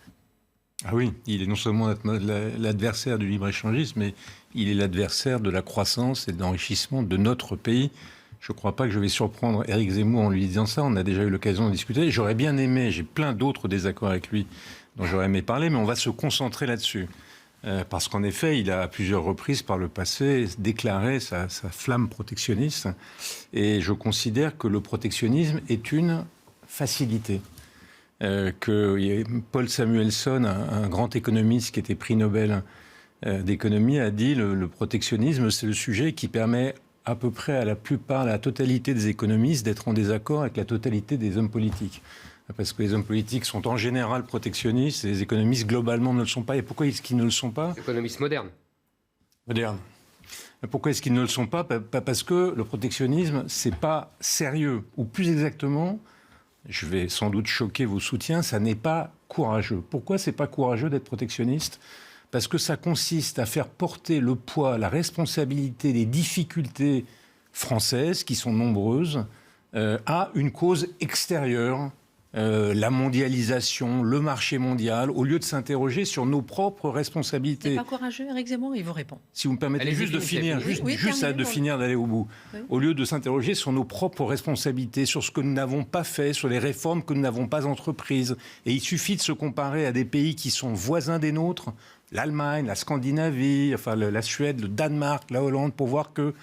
Speaker 5: Ah oui, il est non seulement l'adversaire du libre-échangisme, mais il est l'adversaire de la croissance et de l'enrichissement de notre pays. Je ne crois pas que je vais surprendre Éric Zemmour en lui disant ça, on a déjà eu l'occasion de discuter. J'aurais bien aimé, j'ai plein d'autres désaccords avec lui dont j'aurais aimé parler, mais on va se concentrer là-dessus. Parce qu'en effet, il a à plusieurs reprises par le passé déclaré sa flamme protectionniste. Et je considère que le protectionnisme est une facilité. Que Paul Samuelson, un grand économiste qui était prix Nobel d'économie, a dit le protectionnisme, c'est le sujet qui permet à peu près à la totalité des économistes d'être en désaccord avec la totalité des hommes politiques. Parce que les hommes politiques sont en général protectionnistes et les économistes globalement ne le sont pas. Et pourquoi est-ce qu'ils ne le sont pas?
Speaker 2: Les économistes modernes.
Speaker 5: Modernes. Pourquoi est-ce qu'ils ne le sont pas? Parce que le protectionnisme, c'est pas sérieux. Ou plus exactement, je vais sans doute choquer vos soutiens, ça n'est pas courageux. Pourquoi c'est pas courageux d'être protectionniste? parce que ça consiste à faire porter le poids, la responsabilité des difficultés françaises, qui sont nombreuses, à une cause extérieure, la mondialisation, le marché mondial, au lieu de s'interroger sur nos propres responsabilités.
Speaker 1: C'est pas courageux, Éric Zemmour, il vous répond.
Speaker 5: Si vous me permettez juste de finir, finir d'aller au bout.
Speaker 1: Oui.
Speaker 5: Au lieu de s'interroger sur nos propres responsabilités, sur ce que nous n'avons pas fait, sur les réformes que nous n'avons pas entreprises. Et il suffit de se comparer à des pays qui sont voisins des nôtres, l'Allemagne, la Scandinavie, enfin la Suède, le Danemark, la Hollande, pour voir que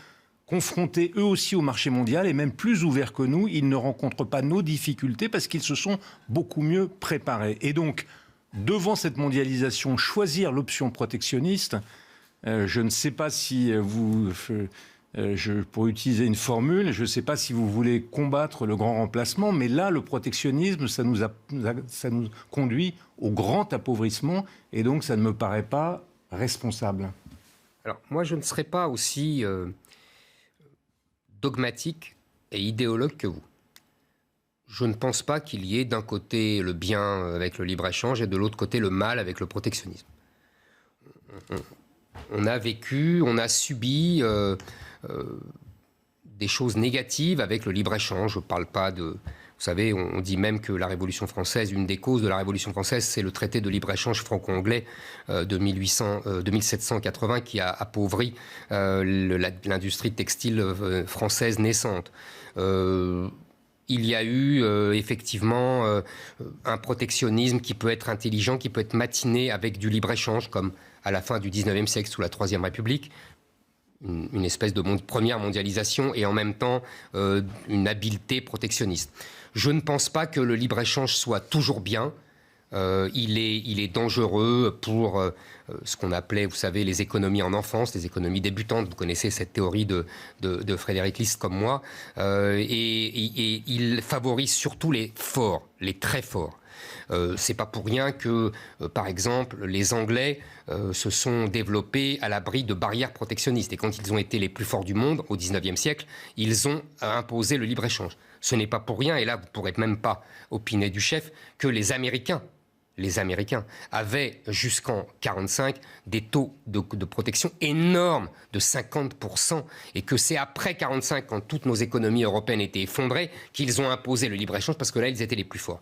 Speaker 5: confrontés eux aussi au marché mondial et même plus ouverts que nous, ils ne rencontrent pas nos difficultés parce qu'ils se sont beaucoup mieux préparés. Et donc, devant cette mondialisation, choisir l'option protectionniste, je ne sais pas si pour utiliser une formule, je ne sais pas si vous voulez combattre le grand remplacement, mais là, le protectionnisme, ça nous conduit au grand appauvrissement et donc ça ne me paraît pas responsable.
Speaker 2: Alors, moi, je ne serais pas aussi dogmatique et idéologue que vous. Je ne pense pas qu'il y ait d'un côté le bien avec le libre-échange et de l'autre côté le mal avec le protectionnisme. On a vécu, on a subi des choses négatives avec le libre-échange. Je ne parle pas de... Vous savez, on dit même que la Révolution française, une des causes de la Révolution française, c'est le traité de libre-échange franco-anglais de 1780 qui a appauvri l'industrie textile française naissante. Il y a eu effectivement un protectionnisme qui peut être intelligent, qui peut être matiné avec du libre-échange, comme à la fin du 19e siècle sous la Troisième République. Une espèce de première mondialisation et en même temps une habileté protectionniste. Je ne pense pas que le libre-échange soit toujours bien. Il est dangereux pour ce qu'on appelait, vous savez, les économies en enfance, les économies débutantes. Vous connaissez cette théorie de Frédéric List comme moi. Et il favorise surtout les forts, les très forts. C'est pas pour rien que, par exemple, les Anglais se sont développés à l'abri de barrières protectionnistes. Et quand ils ont été les plus forts du monde, au XIXe siècle, ils ont imposé le libre-échange. Ce n'est pas pour rien, et là, vous ne pourrez même pas opiner du chef, que les Américains avaient jusqu'en 1945 des taux de protection énormes de 50%, et que c'est après 1945, quand toutes nos économies européennes étaient effondrées, qu'ils ont imposé le libre-échange, parce que là, ils étaient les plus forts.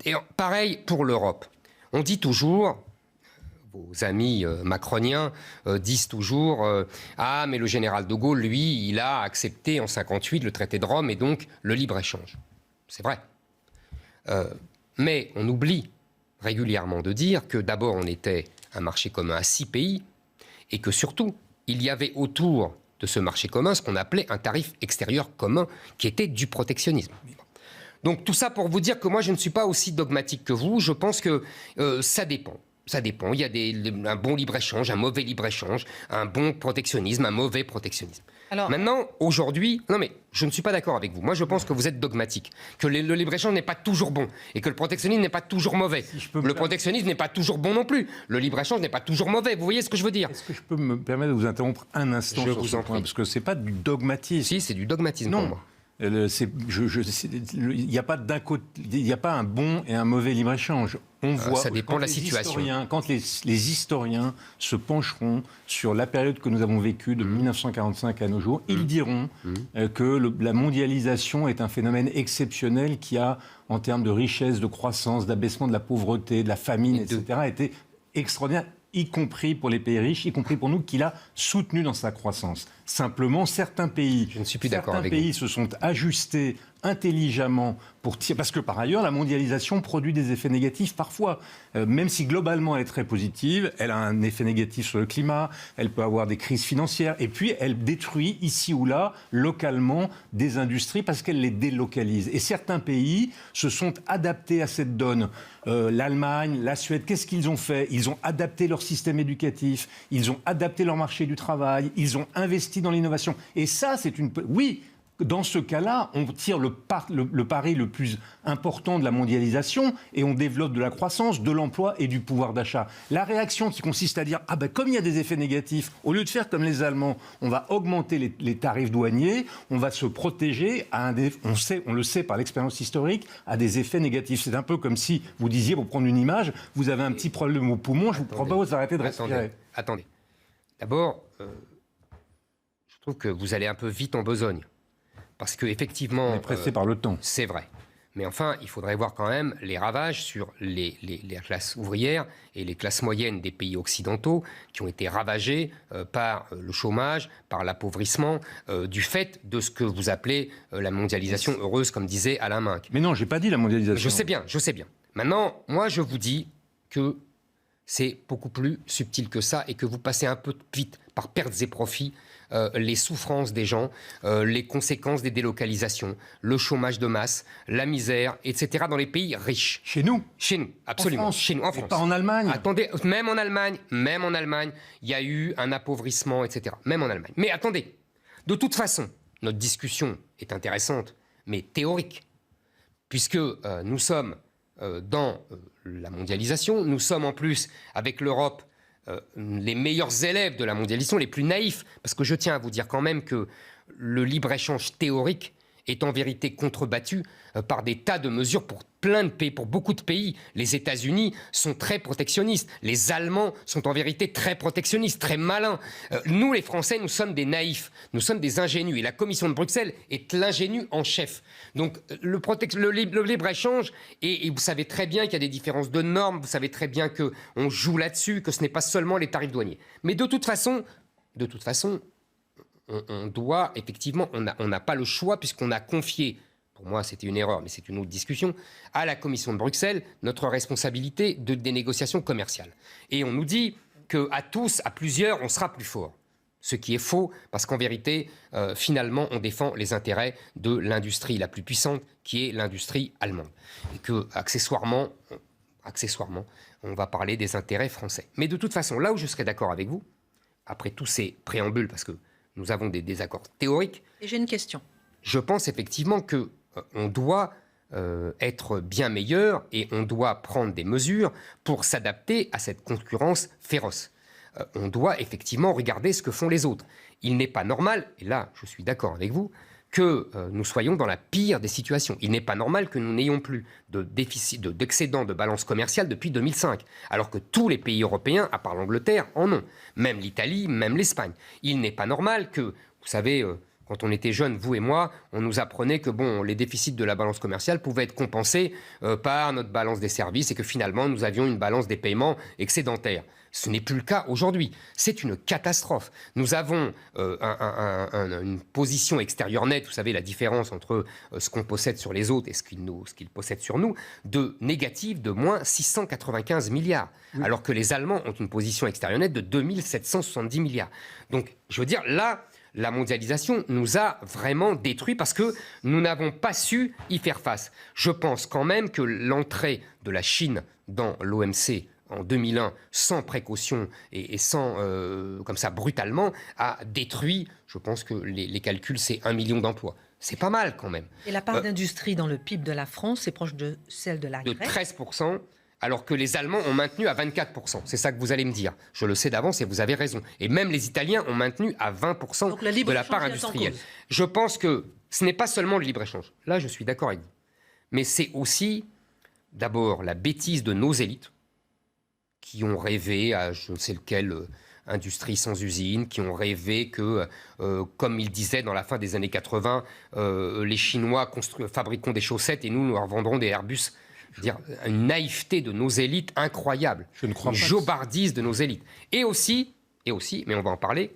Speaker 2: Et pareil pour l'Europe. On dit toujours, vos amis macroniens disent toujours ah, mais le général de Gaulle, lui, il a accepté en 1958 le traité de Rome et donc le libre-échange. C'est vrai. Mais on oublie régulièrement de dire que d'abord on était un marché commun à 6 pays et que surtout, il y avait autour de ce marché commun ce qu'on appelait un tarif extérieur commun qui était du protectionnisme. Donc tout ça pour vous dire que moi je ne suis pas aussi dogmatique que vous. Je pense que ça dépend. Ça dépend. Il y a un bon libre-échange, un mauvais libre-échange, un bon protectionnisme, un mauvais protectionnisme. Alors, maintenant, aujourd'hui... Non mais, je ne suis pas d'accord avec vous. Moi, je pense que vous êtes dogmatique. Que le libre-échange n'est pas toujours bon. Et que le protectionnisme n'est pas toujours mauvais. Le protectionnisme n'est pas toujours bon non plus. Le libre-échange n'est pas toujours mauvais. Vous voyez ce que je veux dire?
Speaker 5: Est-ce que je peux me permettre de vous interrompre un instant sur ce point? Parce que ce n'est pas du dogmatisme.
Speaker 2: Si, c'est du dogmatisme pour moi.
Speaker 5: Il n'y a pas un bon et un mauvais libre-échange. On voit,
Speaker 2: ça dépend de la situation.
Speaker 5: Quand les historiens se pencheront sur la période que nous avons vécue de 1945 à nos jours, ils diront que la mondialisation est un phénomène exceptionnel qui a, en termes de richesse, de croissance, d'abaissement de la pauvreté, de la famine, etc., été extraordinaire, y compris pour les pays riches, y compris pour nous, qu'il a soutenu dans sa croissance. Simplement, certains pays se sont ajustés intelligemment pour tirer... Parce que par ailleurs, la mondialisation produit des effets négatifs parfois. Même si globalement elle est très positive, elle a un effet négatif sur le climat, elle peut avoir des crises financières, et puis elle détruit ici ou là, localement, des industries parce qu'elle les délocalise. Et certains pays se sont adaptés à cette donne. L'Allemagne, la Suède, qu'est-ce qu'ils ont fait? Ils ont adapté leur système éducatif, ils ont adapté leur marché du travail, ils ont investi dans l'innovation. Et ça, c'est une... Oui, Dans ce cas-là, on tire le pari le plus important de la mondialisation et on développe de la croissance, de l'emploi et du pouvoir d'achat. La réaction qui consiste à dire « Ah ben comme il y a des effets négatifs, au lieu de faire comme les Allemands, on va augmenter les tarifs douaniers, on va se protéger, on le sait par l'expérience historique, à des effets négatifs. » C'est un peu comme si vous disiez, pour prendre une image, vous avez un petit problème au poumon, je vous propose d'arrêter de respirer.
Speaker 2: Attendez. D'abord, je trouve que vous allez un peu vite en besogne. Parce qu'effectivement...
Speaker 5: On est pressé par le temps.
Speaker 2: C'est vrai. Mais enfin, il faudrait voir quand même les ravages sur les classes ouvrières et les classes moyennes des pays occidentaux qui ont été ravagées par le chômage, par l'appauvrissement, du fait de ce que vous appelez la mondialisation heureuse, comme disait Alain Minc.
Speaker 5: Mais non, je n'ai pas dit la mondialisation.
Speaker 2: Je sais bien. Maintenant, moi, je vous dis que c'est beaucoup plus subtil que ça et que vous passez un peu vite par pertes et profits les souffrances des gens, les conséquences des délocalisations, le chômage de masse, la misère, etc. dans les pays riches.
Speaker 5: Chez nous ?
Speaker 2: Chez nous, absolument.
Speaker 5: En France,
Speaker 2: chez nous, en France.
Speaker 5: Pas en Allemagne.
Speaker 2: Attendez, même en Allemagne, il y a eu un appauvrissement, etc. Même en Allemagne. Mais attendez, de toute façon, notre discussion est intéressante, mais théorique, puisque nous sommes dans la mondialisation, nous sommes en plus, avec l'Europe, les meilleurs élèves de la mondialisation, les plus naïfs, parce que je tiens à vous dire quand même que le libre-échange théorique est en vérité contrebattu par des tas de mesures pour plein de pays, pour beaucoup de pays. Les États-Unis sont très protectionnistes. Les Allemands sont en vérité très protectionnistes, très malins. Nous, les Français, nous sommes des naïfs, nous sommes des ingénus. Et la Commission de Bruxelles est l'ingénu en chef. Donc le libre-échange, et vous savez très bien qu'il y a des différences de normes, vous savez très bien qu'on joue là-dessus, que ce n'est pas seulement les tarifs douaniers. Mais de toute façon, on doit, effectivement, on n'a pas le choix puisqu'on a confié, pour moi c'était une erreur, mais c'est une autre discussion, à la Commission de Bruxelles notre responsabilité des négociations commerciales. Et on nous dit qu'à tous, à plusieurs, on sera plus fort. Ce qui est faux, parce qu'en vérité, finalement, on défend les intérêts de l'industrie la plus puissante, qui est l'industrie allemande. Et que, accessoirement, on va parler des intérêts français. Mais de toute façon, là où je serais d'accord avec vous, après tous ces préambules, parce que nous avons des désaccords théoriques.
Speaker 1: Et j'ai une question.
Speaker 2: Je pense effectivement qu'on doit être bien meilleur et on doit prendre des mesures pour s'adapter à cette concurrence féroce. On doit effectivement regarder ce que font les autres. Il n'est pas normal, et là je suis d'accord avec vous, que nous soyons dans la pire des situations. Il n'est pas normal que nous n'ayons plus d'excédent de balance commerciale depuis 2005, alors que tous les pays européens, à part l'Angleterre, en ont. Même l'Italie, même l'Espagne. Il n'est pas normal que, vous savez, quand on était jeunes, vous et moi, on nous apprenait que les déficits de la balance commerciale pouvaient être compensés par notre balance des services et que finalement, nous avions une balance des paiements excédentaire. Ce n'est plus le cas aujourd'hui. C'est une catastrophe. Nous avons une position extérieure nette, vous savez, la différence entre ce qu'on possède sur les autres et ce qu'ils possèdent sur nous, de négative de moins 695 milliards. Oui. Alors que les Allemands ont une position extérieure nette de 2770 milliards. Donc, je veux dire, là, la mondialisation nous a vraiment détruits parce que nous n'avons pas su y faire face. Je pense quand même que l'entrée de la Chine dans l'OMC en 2001, sans précaution et sans, comme ça, brutalement, a détruit, je pense que les calculs, c'est 1 million d'emplois. C'est pas mal quand même.
Speaker 1: Et la part d'industrie dans le PIB de la France est proche de celle de la Grèce.
Speaker 2: De 13%, alors que les Allemands ont maintenu à 24%. C'est ça que vous allez me dire. Je le sais d'avance et vous avez raison. Et même les Italiens ont maintenu à 20% de la part industrielle. Je pense que ce n'est pas seulement le libre-échange. Là, je suis d'accord avec vous. Mais c'est aussi, d'abord, la bêtise de nos élites, qui ont rêvé à je ne sais lequel industrie sans usine, qui ont rêvé que, comme ils disaient dans la fin des années 80, les Chinois fabriqueront des chaussettes et nous leur vendrons des Airbus. Je veux dire, une naïveté de nos élites incroyable.
Speaker 5: Je ne crois pas.
Speaker 2: Une jobardise de nos élites. Et aussi, mais on va en parler,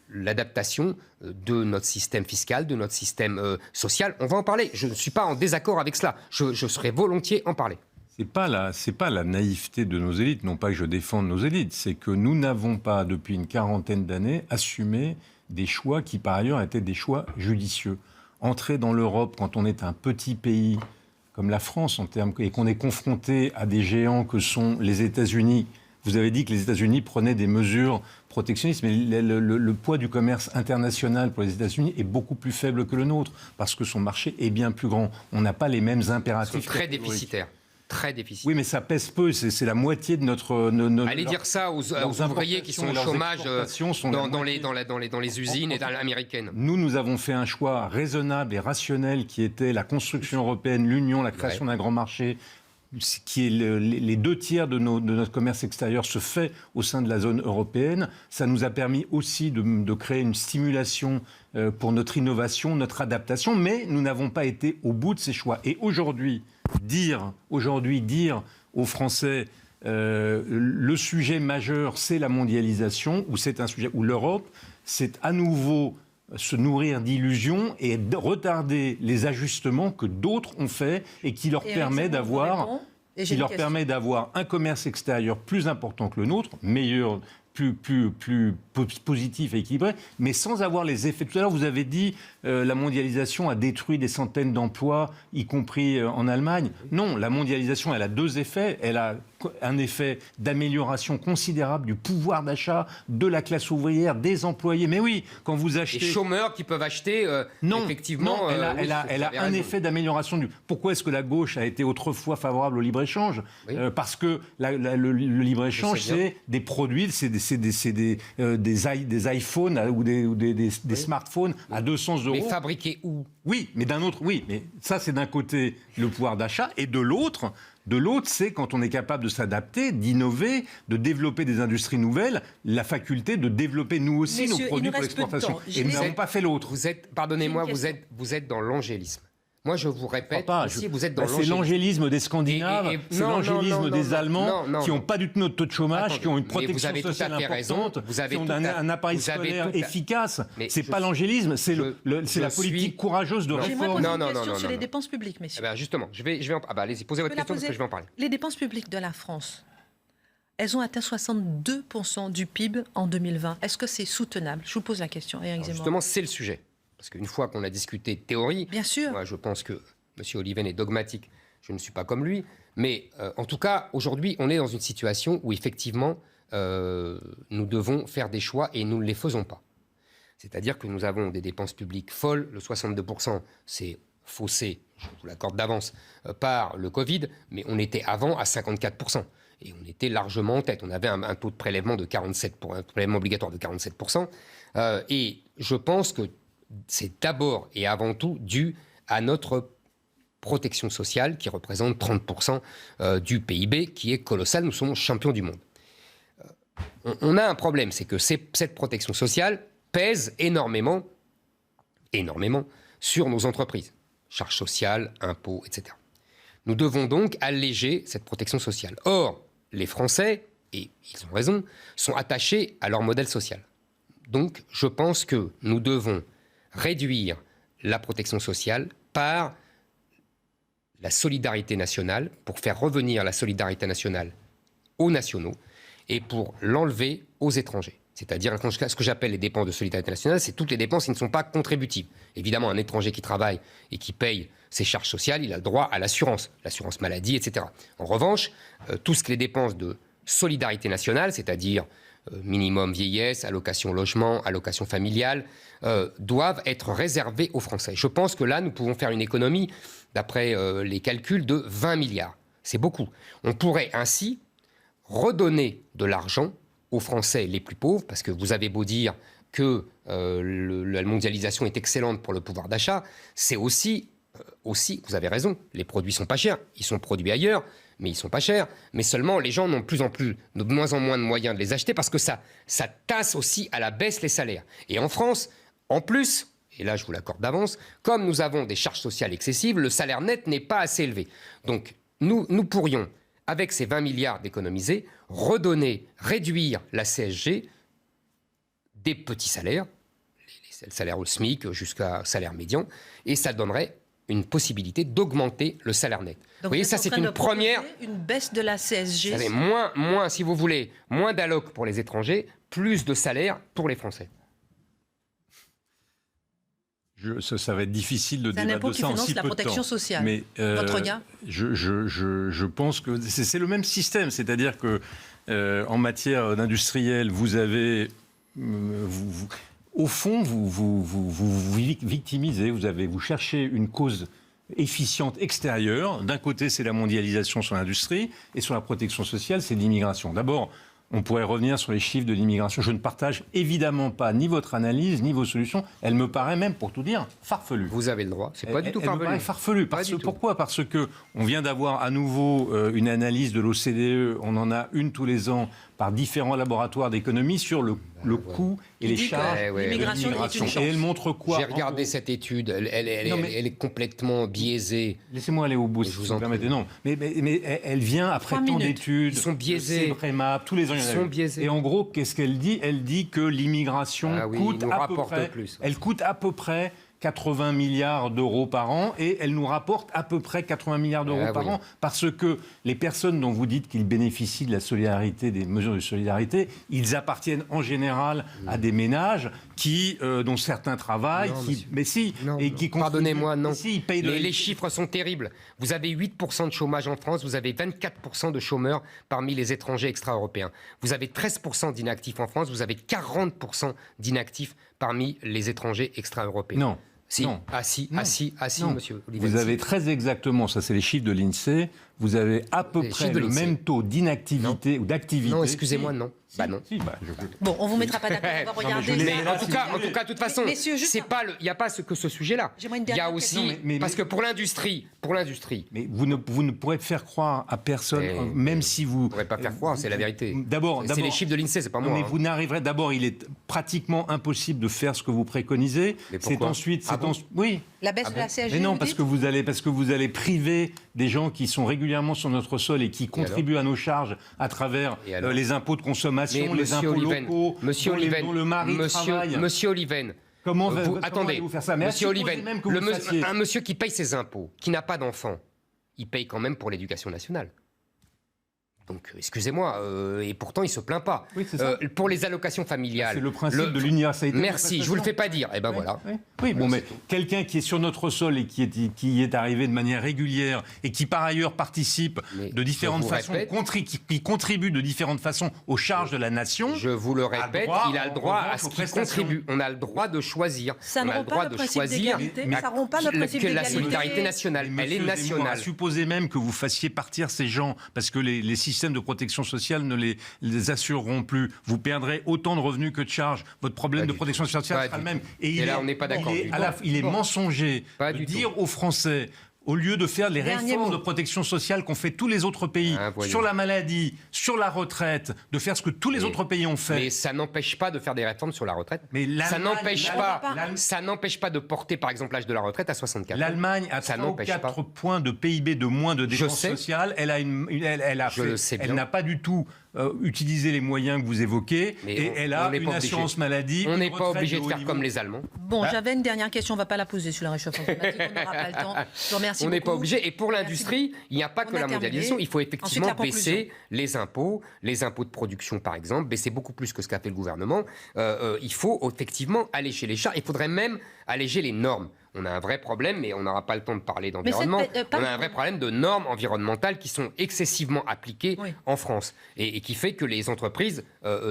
Speaker 2: l'adaptation de notre système fiscal, de notre système social. On va en parler. Je ne suis pas en désaccord avec cela. Je serais volontiers en parler.
Speaker 5: C'est pas la naïveté de nos élites, non pas que je défende nos élites, c'est que nous n'avons pas, depuis une quarantaine d'années, assumé des choix qui, par ailleurs, étaient des choix judicieux. Entrer dans l'Europe quand on est un petit pays comme la France, et qu'on est confronté à des géants que sont les États-Unis, Vous avez dit que les États-Unis prenaient des mesures protectionnistes, mais le poids du commerce international pour les États-Unis est beaucoup plus faible que le nôtre, parce que son marché est bien plus grand. On n'a pas les mêmes impératifs.
Speaker 2: Ils sont très déficitaires. Très déficitaire.
Speaker 5: Oui, mais ça pèse peu, c'est la moitié de notre...
Speaker 2: Allez dire ça aux ouvriers qui sont au chômage dans les usines américaines.
Speaker 5: Nous avons fait un choix raisonnable et rationnel qui était la construction européenne, l'union, la création d'un grand marché, qui est les 2/3 de notre commerce extérieur se fait au sein de la zone européenne. Ça nous a permis aussi de créer une stimulation pour notre innovation, notre adaptation, mais nous n'avons pas été au bout de ces choix. Et aujourd'hui, dire aux Français le sujet majeur, c'est la mondialisation, ou c'est un sujet où l'Europe, c'est à nouveau se nourrir d'illusions et retarder les ajustements que d'autres ont faits et qui leur permet d'avoir un commerce extérieur plus important que le nôtre, meilleur, plus positif et équilibré, mais sans avoir les effets. Tout à l'heure, vous avez dit la mondialisation a détruit des centaines d'emplois, y compris en Allemagne. Non, la mondialisation, elle a deux effets. Elle a un effet d'amélioration considérable du pouvoir d'achat de la classe ouvrière, des employés. Mais oui, quand vous achetez...
Speaker 2: Les chômeurs qui peuvent acheter, effectivement...
Speaker 5: Non, elle a un effet d'amélioration du... Pourquoi est-ce que la gauche a été autrefois favorable au libre-échange ? Parce que le libre-échange, c'est des produits, c'est des iPhones ou des smartphones à 200 €.
Speaker 2: Mais fabriqués où ?
Speaker 5: Oui, mais d'un autre, oui, mais ça c'est d'un côté le pouvoir d'achat et de l'autre, c'est quand on est capable de s'adapter, d'innover, de développer des industries nouvelles, la faculté de développer nous aussi nos produits pour l'exportation. Et nous n'avons pas fait l'autre.
Speaker 2: Pardonnez-moi, vous êtes dans l'angélisme. Moi, je vous répète, vous êtes dans l'angélisme.
Speaker 5: C'est l'angélisme des Scandinaves, c'est l'angélisme des Allemands qui n'ont pas du tout notre taux de chômage, qui ont une protection sociale importante, qui ont un appareil scolaire efficace. Ce n'est pas l'angélisme, c'est la politique courageuse de réforme.
Speaker 1: J'aimerais poser une question sur les dépenses publiques, messieurs.
Speaker 2: Justement, allez-y, posez votre question parce que je vais en parler.
Speaker 1: Les dépenses publiques de la France, elles ont atteint 62% du PIB en 2020. Est-ce que c'est soutenable ? Je vous pose la question, Éric Zemmour.
Speaker 2: Justement, c'est le sujet. Parce qu'une fois qu'on a discuté théorie,
Speaker 1: bien sûr.
Speaker 2: Moi je pense que M. Oliven est dogmatique, je ne suis pas comme lui, mais en tout cas, aujourd'hui, on est dans une situation où effectivement, nous devons faire des choix et nous ne les faisons pas. C'est-à-dire que nous avons des dépenses publiques folles, le 62%, c'est faussé, je vous l'accorde d'avance, par le Covid, mais on était avant à 54%. Et on était largement en tête. On avait un taux de prélèvement de 47%, un prélèvement obligatoire de 47%. Et je pense que c'est d'abord et avant tout dû à notre protection sociale qui représente 30% du PIB, qui est colossal. Nous sommes champions du monde. On a un problème, c'est que cette protection sociale pèse énormément sur nos entreprises. Charges sociales, impôts, etc. Nous devons donc alléger cette protection sociale. Or, les Français, et ils ont raison, sont attachés à leur modèle social. Donc, je pense que nous devons réduire la protection sociale par la solidarité nationale, pour faire revenir la solidarité nationale aux nationaux et pour l'enlever aux étrangers. C'est-à-dire ce que j'appelle les dépenses de solidarité nationale, c'est toutes les dépenses qui ne sont pas contributives. Évidemment, un étranger qui travaille et qui paye ses charges sociales, il a le droit à l'assurance maladie, etc. En revanche, tout ce qui est les dépenses de solidarité nationale, c'est-à-dire minimum vieillesse, allocation logement, allocation familiale, doivent être réservés aux Français. Je pense que là, nous pouvons faire une économie, d'après les calculs, de 20 milliards. C'est beaucoup. On pourrait ainsi redonner de l'argent aux Français les plus pauvres, parce que vous avez beau dire que la mondialisation est excellente pour le pouvoir d'achat, c'est aussi, vous avez raison, les produits sont pas chers, ils sont produits ailleurs, mais ils sont pas chers. Mais seulement, les gens n'ont de moins en moins de moyens de les acheter parce que ça tasse aussi à la baisse les salaires. Et en France, en plus, et là je vous l'accorde d'avance, comme nous avons des charges sociales excessives, le salaire net n'est pas assez élevé. Donc nous pourrions, avec ces 20 milliards d'économisés, réduire la CSG des petits salaires, les salaires au SMIC jusqu'à salaire médian, et ça donnerait une possibilité d'augmenter le salaire net.
Speaker 1: Donc
Speaker 2: vous voyez, ça c'est une première...
Speaker 1: Une baisse de la CSG.
Speaker 2: Vous savez, moins, si vous voulez, moins d'allocs pour les étrangers, plus de salaire pour les Français.
Speaker 5: Ça va être difficile de débattre de ça en si peu de temps. C'est un impôt qui finance la protection
Speaker 1: sociale.
Speaker 5: Mais,
Speaker 1: votre regard ?
Speaker 5: Je pense que c'est le même système. C'est-à-dire que En matière d'industriel, vous avez... au fond, vous victimisez, vous cherchez une cause efficiente extérieure. D'un côté, c'est la mondialisation sur l'industrie, et sur la protection sociale, c'est l'immigration. D'abord, on pourrait revenir sur les chiffres de l'immigration. Je ne partage évidemment pas ni votre analyse, ni vos solutions. Elle me paraît même, pour tout dire, farfelue.
Speaker 2: Vous avez le droit. C'est pas du tout
Speaker 5: farfelu. Elle me paraît farfelue. Pourquoi ? Parce que on vient d'avoir à nouveau une analyse de l'OCDE. On en a une tous les ans par différents laboratoires d'économie sur le coût et les charges de l'immigration. Et elle montre quoi ?
Speaker 2: J'ai regardé cette étude. Elle est complètement biaisée.
Speaker 5: Laissez-moi aller au bout, si vous me permettez. Non, mais elle vient après tant d'études.
Speaker 2: Ils sont biaisés.
Speaker 5: Tous les ans, il y en a eu.
Speaker 2: Biaisés.
Speaker 5: Et en gros, qu'est-ce qu'elle dit ? Elle dit que l'immigration coûte à peu près... Elle coûte à peu près 80 milliards d'euros par an, et elle nous rapporte à peu près 80 milliards d'euros par an, parce que les personnes dont vous dites qu'ils bénéficient de la solidarité, des mesures de solidarité, ils appartiennent en général à des ménages dont certains travaillent,
Speaker 2: Pardonnez-moi, non.
Speaker 5: Si, ils payent
Speaker 2: les chiffres sont terribles. Vous avez 8% de chômage en France, vous avez 24% de chômeurs parmi les étrangers extra-européens. Vous avez 13% d'inactifs en France, vous avez 40% d'inactifs parmi les étrangers extra-européens.
Speaker 5: Non.
Speaker 2: Si.
Speaker 5: Non.
Speaker 2: Si, monsieur Olivier.
Speaker 5: Vous avez très exactement, ça c'est les chiffres de l'INSEE, vous avez à peu près le même taux d'inactivité ou d'activité.
Speaker 2: Non, excusez-moi, non. Non.
Speaker 1: Bon, on vous mettra pas d'accord, on va regarder.
Speaker 2: Mais en tout cas, de toute façon, il n'y a pas que ce sujet-là. Il y a aussi, parce que pour l'industrie.
Speaker 5: Mais vous ne pourrez faire croire à personne, même si vous...
Speaker 2: Vous ne pourrez pas faire croire, c'est la vérité.
Speaker 5: D'abord,
Speaker 2: c'est les chiffres de l'INSEE, c'est pas moi.
Speaker 5: Mais vous n'arriverez... D'abord, il est pratiquement impossible de faire ce que vous préconisez.
Speaker 2: Mais pourquoi ?
Speaker 5: Oui.
Speaker 1: La baisse de la CSG.
Speaker 5: Mais non, parce que vous allez priver des gens qui sont régulièrement sur notre sol et qui contribuent à nos charges à travers les impôts de consommation, les impôts locaux, dont le mari travaille.
Speaker 2: Monsieur Oliven,
Speaker 5: comment
Speaker 2: attendez,
Speaker 5: allez-vous faire ça?
Speaker 2: Monsieur Oliven, un monsieur qui paye ses impôts, qui n'a pas d'enfant, il paye quand même pour l'éducation nationale. Donc, excusez-moi, et pourtant, il ne se plaint pas.
Speaker 5: Oui, c'est ça.
Speaker 2: Pour les allocations familiales...
Speaker 5: C'est le principe de l'universalité.
Speaker 2: Merci, je ne vous le fais pas dire. Eh ben voilà.
Speaker 5: Oui, bon, mais quelqu'un qui est sur notre sol et qui est arrivé de manière régulière et qui, par ailleurs, participe de différentes façons, qui contribue de différentes façons aux charges de la nation...
Speaker 2: Je vous le répète, il a le droit à ce qu'il contribue. On a le droit de choisir.
Speaker 1: Ça ne rompt pas le principe d'égalité, ça rompt pas le principe d'égalité.
Speaker 2: La solidarité nationale, elle est nationale.
Speaker 5: À supposer même que vous fassiez partir ces gens, parce que les systèmes de protection sociale ne les assureront plus. Vous perdrez autant de revenus que de charges. Votre problème de protection sociale sera le même.
Speaker 2: Et là, on n'est pas d'accord.
Speaker 5: Il est mensonger de dire aux Français, au lieu de faire les réformes de protection sociale qu'ont fait tous les autres pays, sur la maladie, sur la retraite, de faire ce que tous les autres pays ont fait.
Speaker 2: Mais ça n'empêche pas de faire des réformes sur la retraite.
Speaker 5: Mais
Speaker 2: ça n'empêche pas de porter, par exemple, l'âge de la retraite à 64 ans.
Speaker 5: L'Allemagne a 3 ou 4 points de PIB de moins de dépenses sociales. Elle n'a pas du tout utiliser les moyens que vous évoquez, et elle a une assurance maladie.
Speaker 2: On n'est pas obligé de faire comme les Allemands.
Speaker 1: Bon, j'avais une dernière question, on ne va pas la poser sur le réchauffement climatique, on n'aura pas le temps. Je vous remercie beaucoup.
Speaker 2: On n'est pas obligé. Et pour l'industrie, il n'y a pas que la mondialisation. Il faut effectivement baisser les impôts de production, par exemple, baisser beaucoup plus que ce qu'a fait le gouvernement. Il faut effectivement alléger les charges. Il faudrait même alléger les normes. On a un vrai problème, mais on n'aura pas le temps de parler d'environnement. On a un vrai problème de normes environnementales qui sont excessivement appliquées en France et qui fait que les entreprises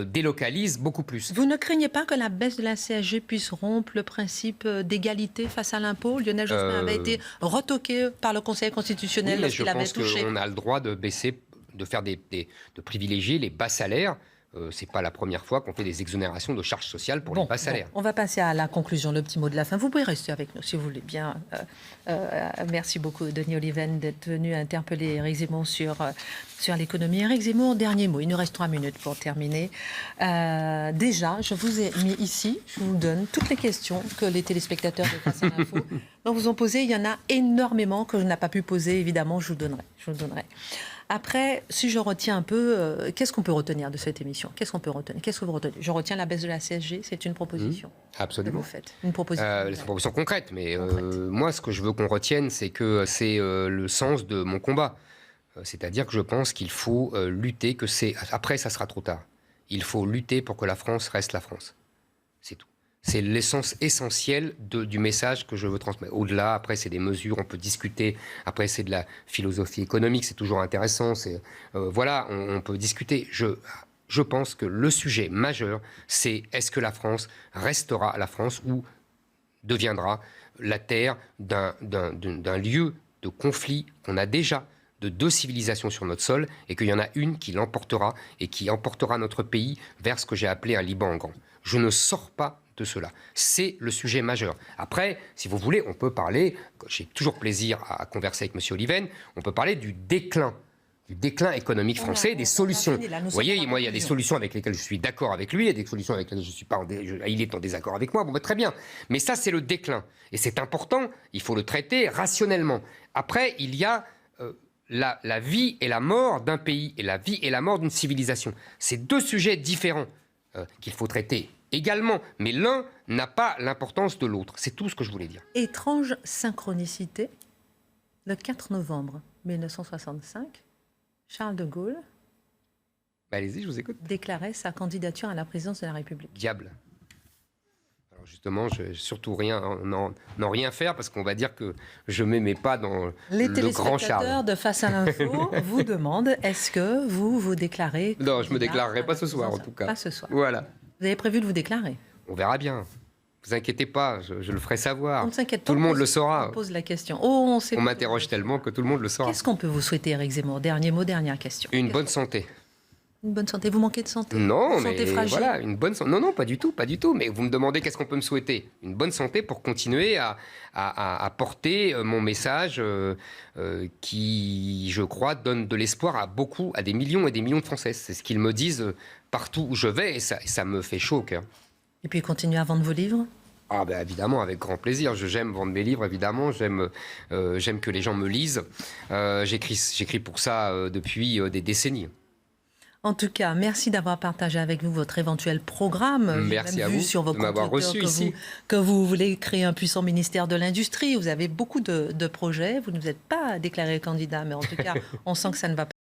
Speaker 2: délocalisent beaucoup plus.
Speaker 1: Vous ne craignez pas que la baisse de la CSG puisse rompre le principe d'égalité face à l'impôt ? Lionel Jospin avait été retoqué par le Conseil constitutionnel lorsqu'il avait touché.
Speaker 2: Je pense qu'on a le droit de baisser, de privilégier les bas salaires. C'est pas la première fois qu'on fait des exonérations de charges sociales pour les bas salaires.
Speaker 1: On va passer à la conclusion, le petit mot de la fin. Vous pouvez rester avec nous si vous voulez bien. Merci beaucoup, Denis Oliven, d'être venu interpeller Éric Zemmour sur l'économie. Éric Zemmour, dernier mot. Il nous reste 3 minutes pour terminer. Déjà, je vous ai mis ici, je vous donne toutes les questions que les téléspectateurs de Face à l'Info vous ont posées. Il y en a énormément que je n'ai pas pu poser, évidemment, je vous donnerai. Après, si je retiens un peu, qu'est-ce qu'on peut retenir de cette émission ? Qu'est-ce que vous retenez ? Je retiens la baisse de la CSG, c'est une proposition.
Speaker 2: Absolument.
Speaker 1: Que vous faites. Une proposition.
Speaker 2: C'est une proposition concrète, mais moi, ce que je veux qu'on retienne, c'est que c'est le sens de mon combat. C'est-à-dire que je pense qu'il faut lutter, Après, ça sera trop tard. Il faut lutter pour que la France reste la France. C'est tout. C'est l'essence essentielle du message que je veux transmettre. Au-delà, après, c'est des mesures, on peut discuter. Après, c'est de la philosophie économique, c'est toujours intéressant. Voilà, on peut discuter. Je pense que le sujet majeur, c'est est-ce que la France restera la France ou deviendra la terre d'un lieu de conflit qu'on a déjà, de 2 civilisations sur notre sol, et qu'il y en a une qui l'emportera et qui emportera notre pays vers ce que j'ai appelé un Liban en grand. Je ne sors pas de cela. C'est le sujet majeur. Après, si vous voulez, on peut parler, j'ai toujours plaisir à converser avec M. Oliven, on peut parler du déclin économique français, des solutions. Vous voyez, moi, il y a des solutions avec lesquelles je suis d'accord avec lui, il y a des solutions avec lesquelles je suis pas il est en désaccord avec moi, bon, très bien. Mais ça, c'est le déclin. Et c'est important, il faut le traiter rationnellement. Après, il y a la vie et la mort d'un pays et la vie et la mort d'une civilisation. C'est 2 sujets différents qu'il faut traiter également, mais l'un n'a pas l'importance de l'autre. C'est tout ce que je voulais dire.
Speaker 1: Étrange synchronicité, le 4 novembre 1965, Charles de Gaulle
Speaker 2: Allez-y, je vous écoute.
Speaker 1: déclarait sa candidature à la présidence de la République.
Speaker 2: Diable. Alors justement, je surtout n'en rien faire, parce qu'on va dire que je ne m'aimets pas dans
Speaker 1: Les
Speaker 2: le grand Charles.
Speaker 1: téléspectateurs de Face à l'info vous demandent, est-ce que vous vous déclarez
Speaker 2: Non, je ne me
Speaker 1: candidat
Speaker 2: déclarerai
Speaker 1: à
Speaker 2: pas
Speaker 1: la
Speaker 2: ce soir, en
Speaker 1: présidence?
Speaker 2: tout cas.
Speaker 1: Pas ce soir.
Speaker 2: Voilà.
Speaker 1: Vous avez prévu de vous déclarer?
Speaker 2: On verra bien. Vous inquiétez pas, je le ferai savoir.
Speaker 1: On ne s'inquiète pas.
Speaker 2: Tout le monde le saura.
Speaker 1: On pose la question. Oh,
Speaker 2: On m'interroge tellement que tout le monde le saura.
Speaker 1: Qu'est-ce qu'on peut vous souhaiter, Éric Zemmour? Dernier mot, dernière question.
Speaker 2: Une bonne santé.
Speaker 1: Une bonne santé. Vous manquez de santé?
Speaker 2: Non,
Speaker 1: Santé
Speaker 2: mais
Speaker 1: fragile.
Speaker 2: voilà, une bonne santé. Non, pas du tout, pas du tout. Mais vous me demandez qu'est-ce qu'on peut me souhaiter? Une bonne santé pour continuer à porter mon message qui, je crois, donne de l'espoir à des millions et des millions de Français. C'est ce qu'ils me disent partout où je vais, et ça me fait chaud au cœur.
Speaker 1: Et puis continuer à vendre vos livres?
Speaker 2: Ah ben évidemment, avec grand plaisir. J'aime vendre mes livres, évidemment. J'aime que les gens me lisent. J'écris pour ça depuis des décennies.
Speaker 1: En tout cas, merci d'avoir partagé avec nous votre éventuel programme.
Speaker 2: Merci à
Speaker 1: vu
Speaker 2: vous
Speaker 1: sur vos
Speaker 2: de m'avoir
Speaker 1: comptes
Speaker 2: reçu
Speaker 1: Twitter
Speaker 2: ici.
Speaker 1: que vous voulez créer un puissant ministère de l'Industrie. Vous avez beaucoup de projets. Vous ne vous êtes pas déclaré candidat, mais en tout cas, on sent que ça ne va pas